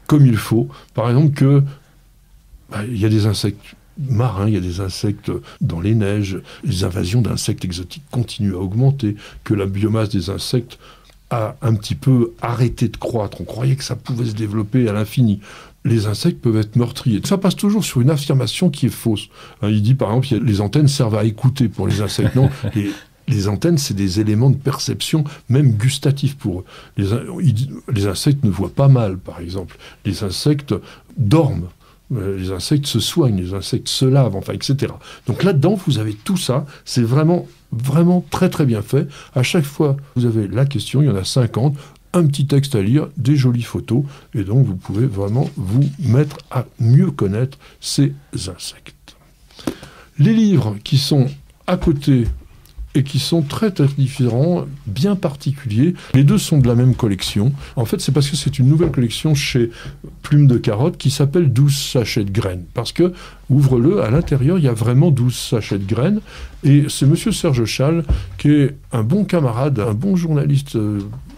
comme il faut. Par exemple que il y a des insectes marins, il y a des insectes dans les neiges, les invasions d'insectes exotiques continuent à augmenter, que la biomasse des insectes a un petit peu arrêté de croître. On croyait que ça pouvait se développer à l'infini. Les insectes peuvent être meurtriers. Ça passe toujours sur une affirmation qui est fausse. Il dit par exemple, les antennes servent à écouter pour les insectes. Non, les antennes, c'est des éléments de perception, même gustatifs pour eux. Les insectes ne voient pas mal, par exemple. Les insectes dorment. Les insectes se soignent, les insectes se lavent, enfin, etc. Donc là-dedans, vous avez tout ça. C'est vraiment, vraiment très, très bien fait. À chaque fois, vous avez la question, il y en a 50, un petit texte à lire, des jolies photos, et donc vous pouvez vraiment vous mettre à mieux connaître ces insectes. Les livres qui sont à côté et qui sont très, très différents, bien particuliers. Les deux sont de la même collection. En fait, c'est parce que c'est une nouvelle collection chez Plume de Carotte qui s'appelle 12 sachets de graines. Parce que, ouvre-le, à l'intérieur, il y a vraiment 12 sachets de graines. Et c'est monsieur Serge Schall, qui est un bon camarade, un bon journaliste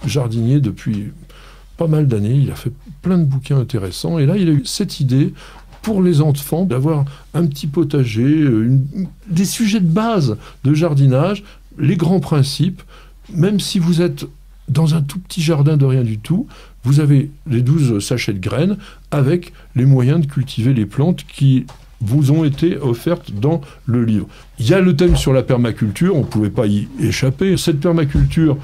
jardinier depuis pas mal d'années. Il a fait plein de bouquins intéressants. Et là, il a eu cette idée pour les enfants, d'avoir un petit potager, des sujets de base de jardinage, les grands principes. Même si vous êtes dans un tout petit jardin de rien du tout, vous avez les 12 sachets de graines avec les moyens de cultiver les plantes qui vous ont été offertes dans le livre. Il y a le thème sur la permaculture, on ne pouvait pas y échapper. Cette permaculture,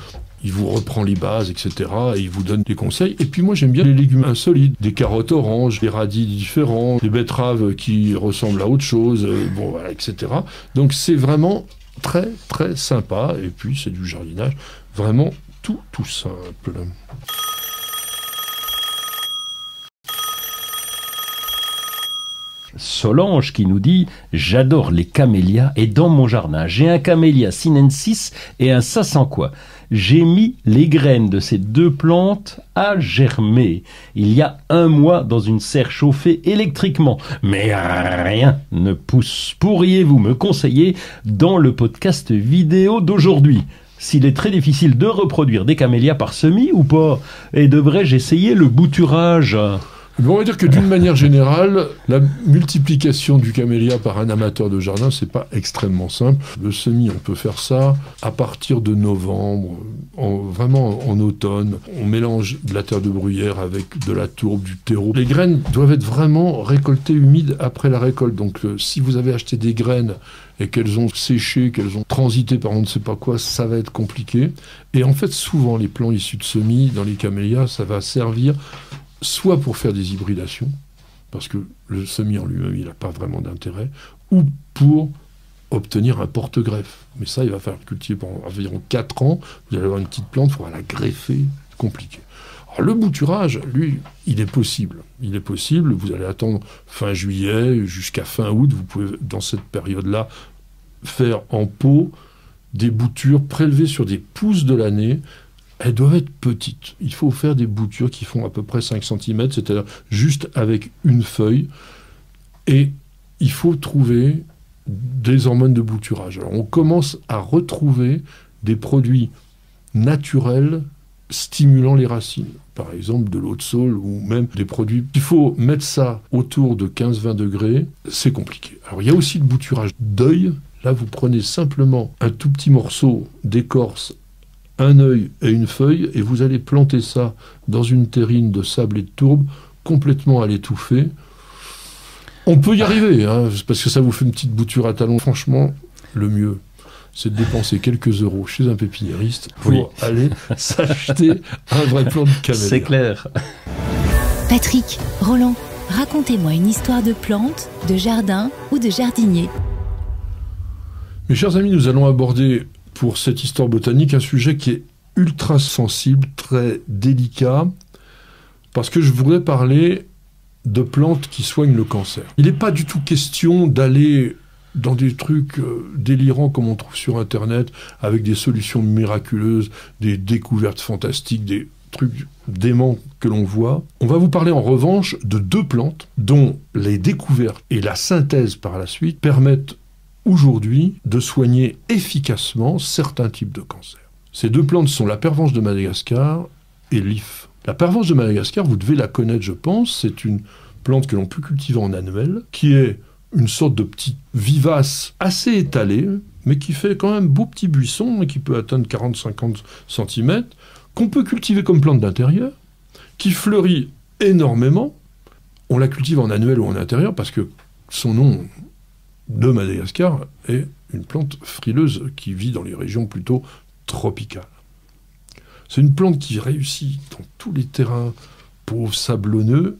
il vous reprend les bases, etc. Et il vous donne des conseils. Et puis moi, j'aime bien les légumes insolites. Des carottes oranges, des radis différents, des betteraves qui ressemblent à autre chose, bon, voilà, etc. Donc c'est vraiment très, très sympa. Et puis c'est du jardinage vraiment tout simple. Solange qui nous dit « J'adore les camélias et dans mon jardin, j'ai un camélia sinensis et un sasanquois. J'ai mis les graines de ces deux plantes à germer il y a 1 mois dans une serre chauffée électriquement. Mais rien ne pousse. Pourriez-vous me conseiller dans le podcast vidéo d'aujourd'hui ? S'il est très difficile de reproduire des camélias par semis ou pas ? Et devrais-je essayer le bouturage ? On va dire que d'une manière générale, la multiplication du camélia par un amateur de jardin, c'est pas extrêmement simple. Le semis, on peut faire ça à partir de novembre, vraiment en automne. On mélange de la terre de bruyère avec de la tourbe, du terreau. Les graines doivent être vraiment récoltées humides après la récolte. Donc si vous avez acheté des graines et qu'elles ont séché, qu'elles ont transité par on ne sait pas quoi, ça va être compliqué. Et en fait, souvent, les plants issus de semis, dans les camélias, ça va servir soit pour faire des hybridations, parce que le semis en lui-même, il n'a pas vraiment d'intérêt, ou pour obtenir un porte-greffe. Mais ça, il va falloir cultiver pendant environ 4 ans. Vous allez avoir une petite plante, il faudra la greffer, c'est compliqué. Alors, le bouturage, lui, il est possible. Il est possible, vous allez attendre fin juillet jusqu'à fin août. Vous pouvez, dans cette période-là, faire en pot des boutures prélevées sur des pousses de l'année. Elles doivent être petites. Il faut faire des boutures qui font à peu près 5 cm, c'est-à-dire juste avec une feuille. Et il faut trouver des hormones de bouturage. Alors, on commence à retrouver des produits naturels stimulant les racines. Par exemple, de l'eau de saule ou même des produits. Il faut mettre ça autour de 15-20 degrés. C'est compliqué. Alors, il y a aussi le bouturage d'œil. Là, vous prenez simplement un tout petit morceau d'écorce, un œil et une feuille, et vous allez planter ça dans une terrine de sable et de tourbe, complètement à l'étouffer. On peut y arriver, hein, parce que ça vous fait une petite bouture à talons. Franchement, le mieux, c'est de dépenser quelques euros chez un pépiniériste pour aller s'acheter un vrai plant de camélia. C'est clair. Patrick, Roland, racontez-moi une histoire de plante, de jardin ou de jardinier. Mes chers amis, nous allons aborder pour cette histoire botanique un sujet qui est ultra sensible, très délicat, parce que je voudrais parler de plantes qui soignent le cancer. Il n'est pas du tout question d'aller dans des trucs délirants comme on trouve sur Internet, avec des solutions miraculeuses, des découvertes fantastiques, des trucs déments que l'on voit. On va vous parler en revanche de 2 plantes dont les découvertes et la synthèse par la suite permettent aujourd'hui de soigner efficacement certains types de cancers. Ces 2 plantes sont la pervenche de Madagascar et l'if. La pervenche de Madagascar, vous devez la connaître, je pense. C'est une plante que l'on peut cultiver en annuel, qui est une sorte de petit vivace assez étalé, mais qui fait quand même beau petit buisson, et qui peut atteindre 40-50 cm, qu'on peut cultiver comme plante d'intérieur, qui fleurit énormément. On la cultive en annuel ou en intérieur parce que son nom de Madagascar est une plante frileuse qui vit dans les régions plutôt tropicales. C'est une plante qui réussit dans tous les terrains pauvres, sablonneux,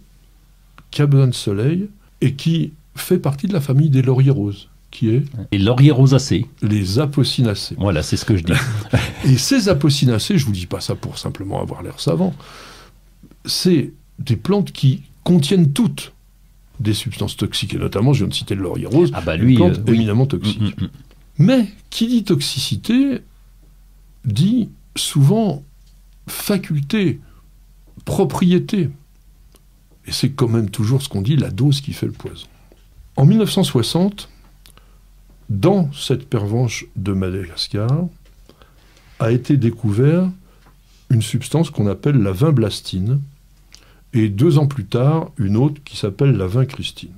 qui a besoin de soleil et qui fait partie de la famille des lauriers roses, qui est... Et lauriers rosacées. Les apocinacées. Voilà, c'est ce que je dis. Et ces apocinacées, je ne vous dis pas ça pour simplement avoir l'air savant, c'est des plantes qui contiennent toutes des substances toxiques, et notamment, je viens de citer le laurier rose, lui, une plante éminemment toxique. Mais qui dit toxicité dit souvent faculté, propriété. Et c'est quand même toujours ce qu'on dit, la dose qui fait le poison. En 1960, dans cette pervenche de Madagascar, a été découvert une substance qu'on appelle la vinblastine, et 2 ans plus tard, une autre qui s'appelle la vincristine.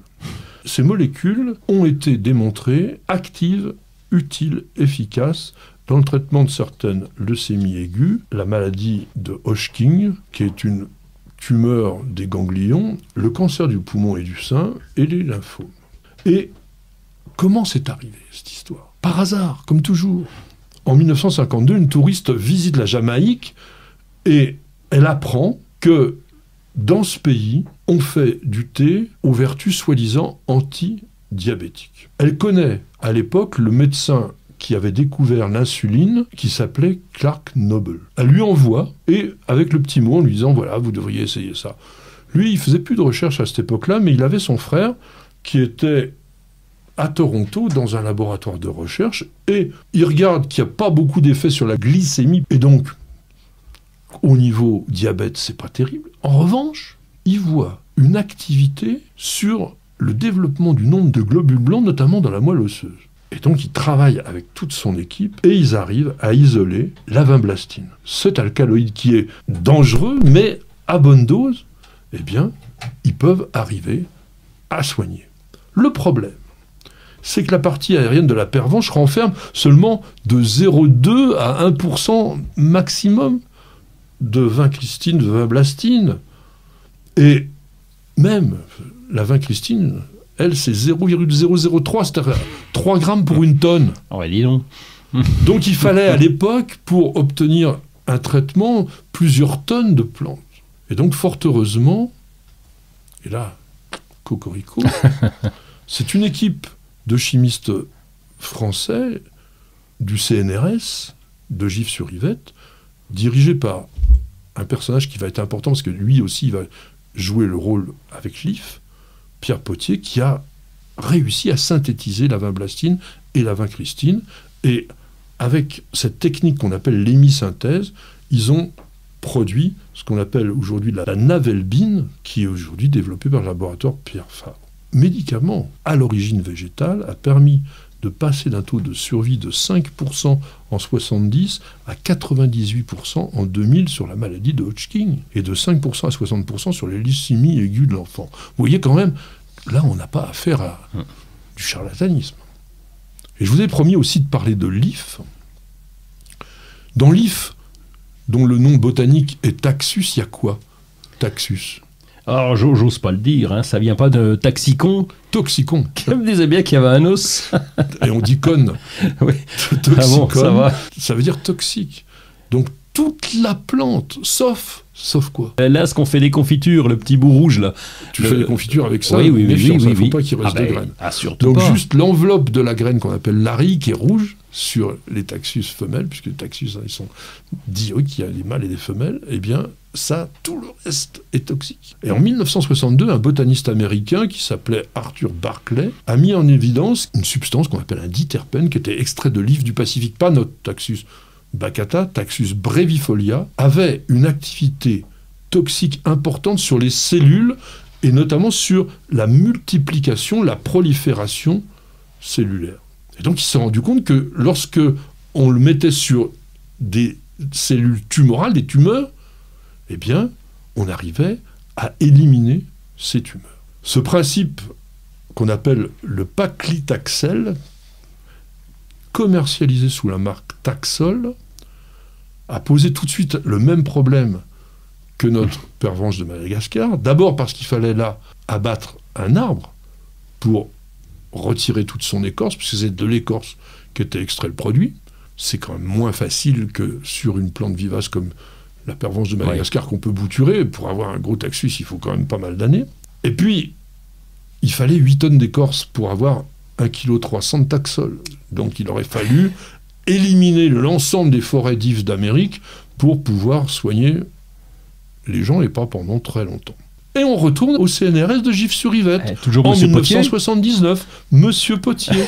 Ces molécules ont été démontrées actives, utiles, efficaces dans le traitement de certaines leucémies aiguës, la maladie de Hodgkin, qui est une tumeur des ganglions, le cancer du poumon et du sein, et les lymphomes. Et comment c'est arrivé, cette histoire? Par hasard, comme toujours. En 1952, une touriste visite la Jamaïque et elle apprend que dans ce pays, on fait du thé aux vertus soi-disant anti-diabétiques. Elle connaît à l'époque le médecin qui avait découvert l'insuline, qui s'appelait Clark Noble. Elle lui envoie, et avec le petit mot en lui disant « Voilà, vous devriez essayer ça ». Lui, il faisait plus de recherche à cette époque-là, mais il avait son frère qui était à Toronto dans un laboratoire de recherche, et il regarde qu'il n'y a pas beaucoup d'effets sur la glycémie, et donc, au niveau diabète, c'est pas terrible. En revanche, il voit une activité sur le développement du nombre de globules blancs, notamment dans la moelle osseuse. Et donc, il travaille avec toute son équipe et ils arrivent à isoler la vinblastine. Cet alcaloïde qui est dangereux, mais à bonne dose, eh bien, ils peuvent arriver à soigner. Le problème, c'est que la partie aérienne de la pervenche renferme seulement de 0,2 à 1% maximum de vincristine, de vinblastine. Et même la vincristine, elle, c'est 0,003, c'est-à-dire 3 grammes pour une tonne. Oh, dis donc. Donc il fallait à l'époque, pour obtenir un traitement, plusieurs tonnes de plantes. Et donc, fort heureusement, et là, cocorico, c'est une équipe de chimistes français du CNRS, de Gif-sur-Yvette, dirigée par un personnage qui va être important, parce que lui aussi il va jouer le rôle avec l'IF, Pierre Potier, qui a réussi à synthétiser la vinblastine et la vincristine. Et avec cette technique qu'on appelle l'hémisynthèse, ils ont produit ce qu'on appelle aujourd'hui la navelbine, qui est aujourd'hui développée par le laboratoire Pierre Fabre. Médicament à l'origine végétale a permis de passer d'un taux de survie de 5% en 70 à 98% en 2000 sur la maladie de Hodgkin et de 5% à 60% sur les leucémies aiguës de l'enfant. Vous voyez quand même, là on n'a pas affaire à du charlatanisme. Et je vous ai promis aussi de parler de l'IF. Dans l'IF, dont le nom botanique est Taxus, il y a quoi? Taxus. Alors, j'ose pas le dire, hein, ça vient pas de Taxicon. Toxicon. Je me disais bien qu'il y avait un os. Et on dit conne. Oui. Toxicon, Ah bon, ça va. Ça veut dire toxique. Donc toute la plante, sauf quoi? Là, ce qu'on fait des confitures, le petit bout rouge, là. Tu fais des confitures avec ça, oui, méfiance, il ne faut oui. pas qu'il reste de graines. Ah, surtout Donc pas. juste l'enveloppe de la graine qu'on appelle l'ari, qui est rouge, sur les taxus femelles, puisque les taxus, hein, ils sont dioïques, il y a des mâles et des femelles, eh bien, ça, tout le reste est toxique. Et en 1962, un botaniste américain qui s'appelait Arthur Barclay a mis en évidence une substance qu'on appelle un diterpène, qui était extrait de l'IF du Pacifique, pas notre taxus baccata, Taxus brevifolia, avait une activité toxique importante sur les cellules et notamment sur la multiplication, la prolifération cellulaire. Et donc il s'est rendu compte que lorsque on le mettait sur des cellules tumorales, des tumeurs, eh bien, on arrivait à éliminer ces tumeurs. Ce principe qu'on appelle le paclitaxel, commercialisé sous la marque Taxol, a posé tout de suite le même problème que notre pervenche de Madagascar. D'abord parce qu'il fallait là abattre un arbre pour retirer toute son écorce, puisque c'est de l'écorce qu'était extrait le produit. C'est quand même moins facile que sur une plante vivace comme la pervenche de Madagascar qu'on peut bouturer. Pour avoir un gros taxus, il faut quand même pas mal d'années. Et puis, il fallait 8 tonnes d'écorce pour avoir 1,3 kg de Taxol. Donc il aurait fallu éliminer l'ensemble des forêts d'ifs d'Amérique pour pouvoir soigner les gens et pas pendant très longtemps. Et on retourne au CNRS de Gif-sur-Yvette. Toujours en Monsieur 1979, Monsieur Potier.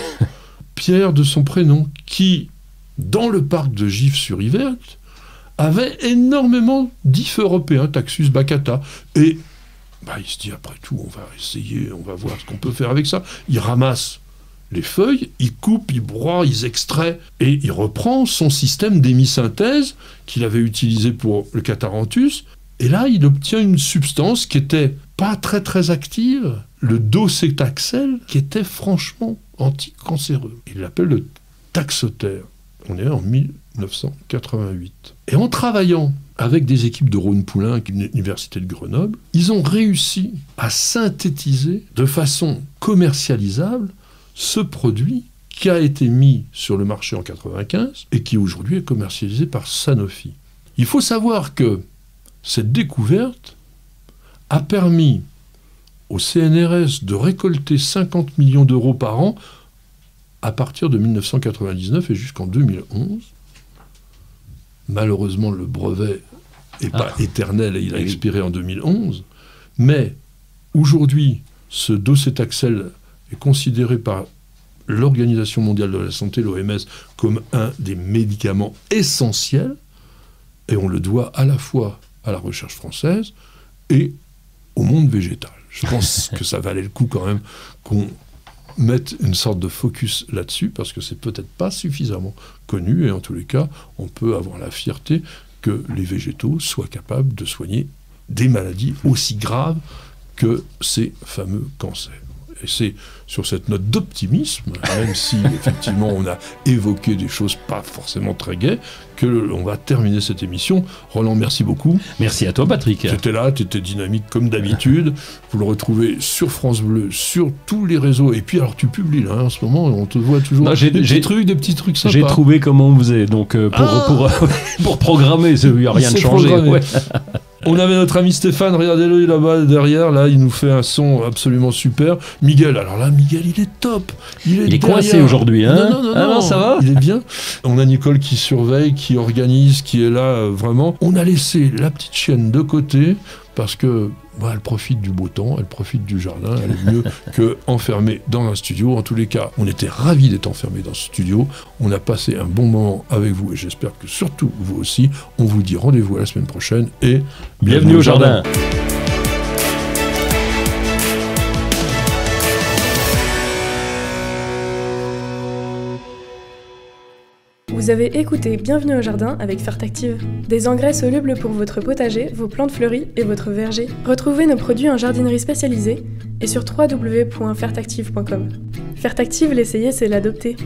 Pierre de son prénom, qui, dans le parc de Gif-sur-Yvette, avait énormément d'ifs européens, Taxus baccata. Et il se dit, après tout, on va essayer, on va voir ce qu'on peut faire avec ça. Il ramasse les feuilles, il coupe, il broie, il extrait, et il reprend son système d'hémisynthèse qu'il avait utilisé pour le Catharanthus. Et là, il obtient une substance qui était pas très très active, le docétaxel, qui était franchement anticancéreux. Il l'appelle le Taxoter. On est en 1988. Et en travaillant avec des équipes de Rhône-Poulenc et de l'Université de Grenoble, ils ont réussi à synthétiser de façon commercialisable ce produit qui a été mis sur le marché en 1995 et qui aujourd'hui est commercialisé par Sanofi. Il faut savoir que cette découverte a permis au CNRS de récolter 50 millions d'euros par an à partir de 1999 et jusqu'en 2011. Malheureusement, le brevet n'est pas éternel et il a expiré en 2011. Mais aujourd'hui, ce docétaxel est considéré par l'Organisation mondiale de la santé, l'OMS, comme un des médicaments essentiels. Et on le doit à la fois à la recherche française et au monde végétal. Je pense que ça valait le coup quand même qu'on mette une sorte de focus là-dessus, parce que c'est peut-être pas suffisamment connu, et en tous les cas, on peut avoir la fierté que les végétaux soient capables de soigner des maladies aussi graves que ces fameux cancers. Et c'est sur cette note d'optimisme, même si effectivement on a évoqué des choses pas forcément très gaies, que l'on va terminer cette émission. Roland, merci beaucoup. Merci à toi, Patrick. Tu étais là, tu étais dynamique comme d'habitude. Vous le retrouvez sur France Bleu, sur tous les réseaux. Et puis alors tu publies là, en ce moment, on te voit toujours des petits trucs sympas. J'ai trouvé comment on faisait, donc pour programmer, il n'y a rien de changé. Ouais. On avait notre ami Stéphane, regardez-le là-bas derrière, là il nous fait un son absolument super. Miguel, alors là Miguel il est top. Il est coincé aujourd'hui, hein. Non, ça va. Il est bien. On a Nicole qui surveille, qui organise, qui est là vraiment. On a laissé la petite chienne de côté parce que elle profite du beau temps, elle profite du jardin, elle est mieux qu'enfermée dans un studio. En tous les cas, on était ravis d'être enfermés dans ce studio. On a passé un bon moment avec vous et j'espère que surtout vous aussi. On vous dit rendez-vous à la semaine prochaine et bienvenue au jardin. Vous avez écouté Bienvenue au jardin avec Fertactive. Des engrais solubles pour votre potager, vos plantes fleuries et votre verger. Retrouvez nos produits en jardinerie spécialisée et sur www.fertactive.com. Fertactive, l'essayer, c'est l'adopter.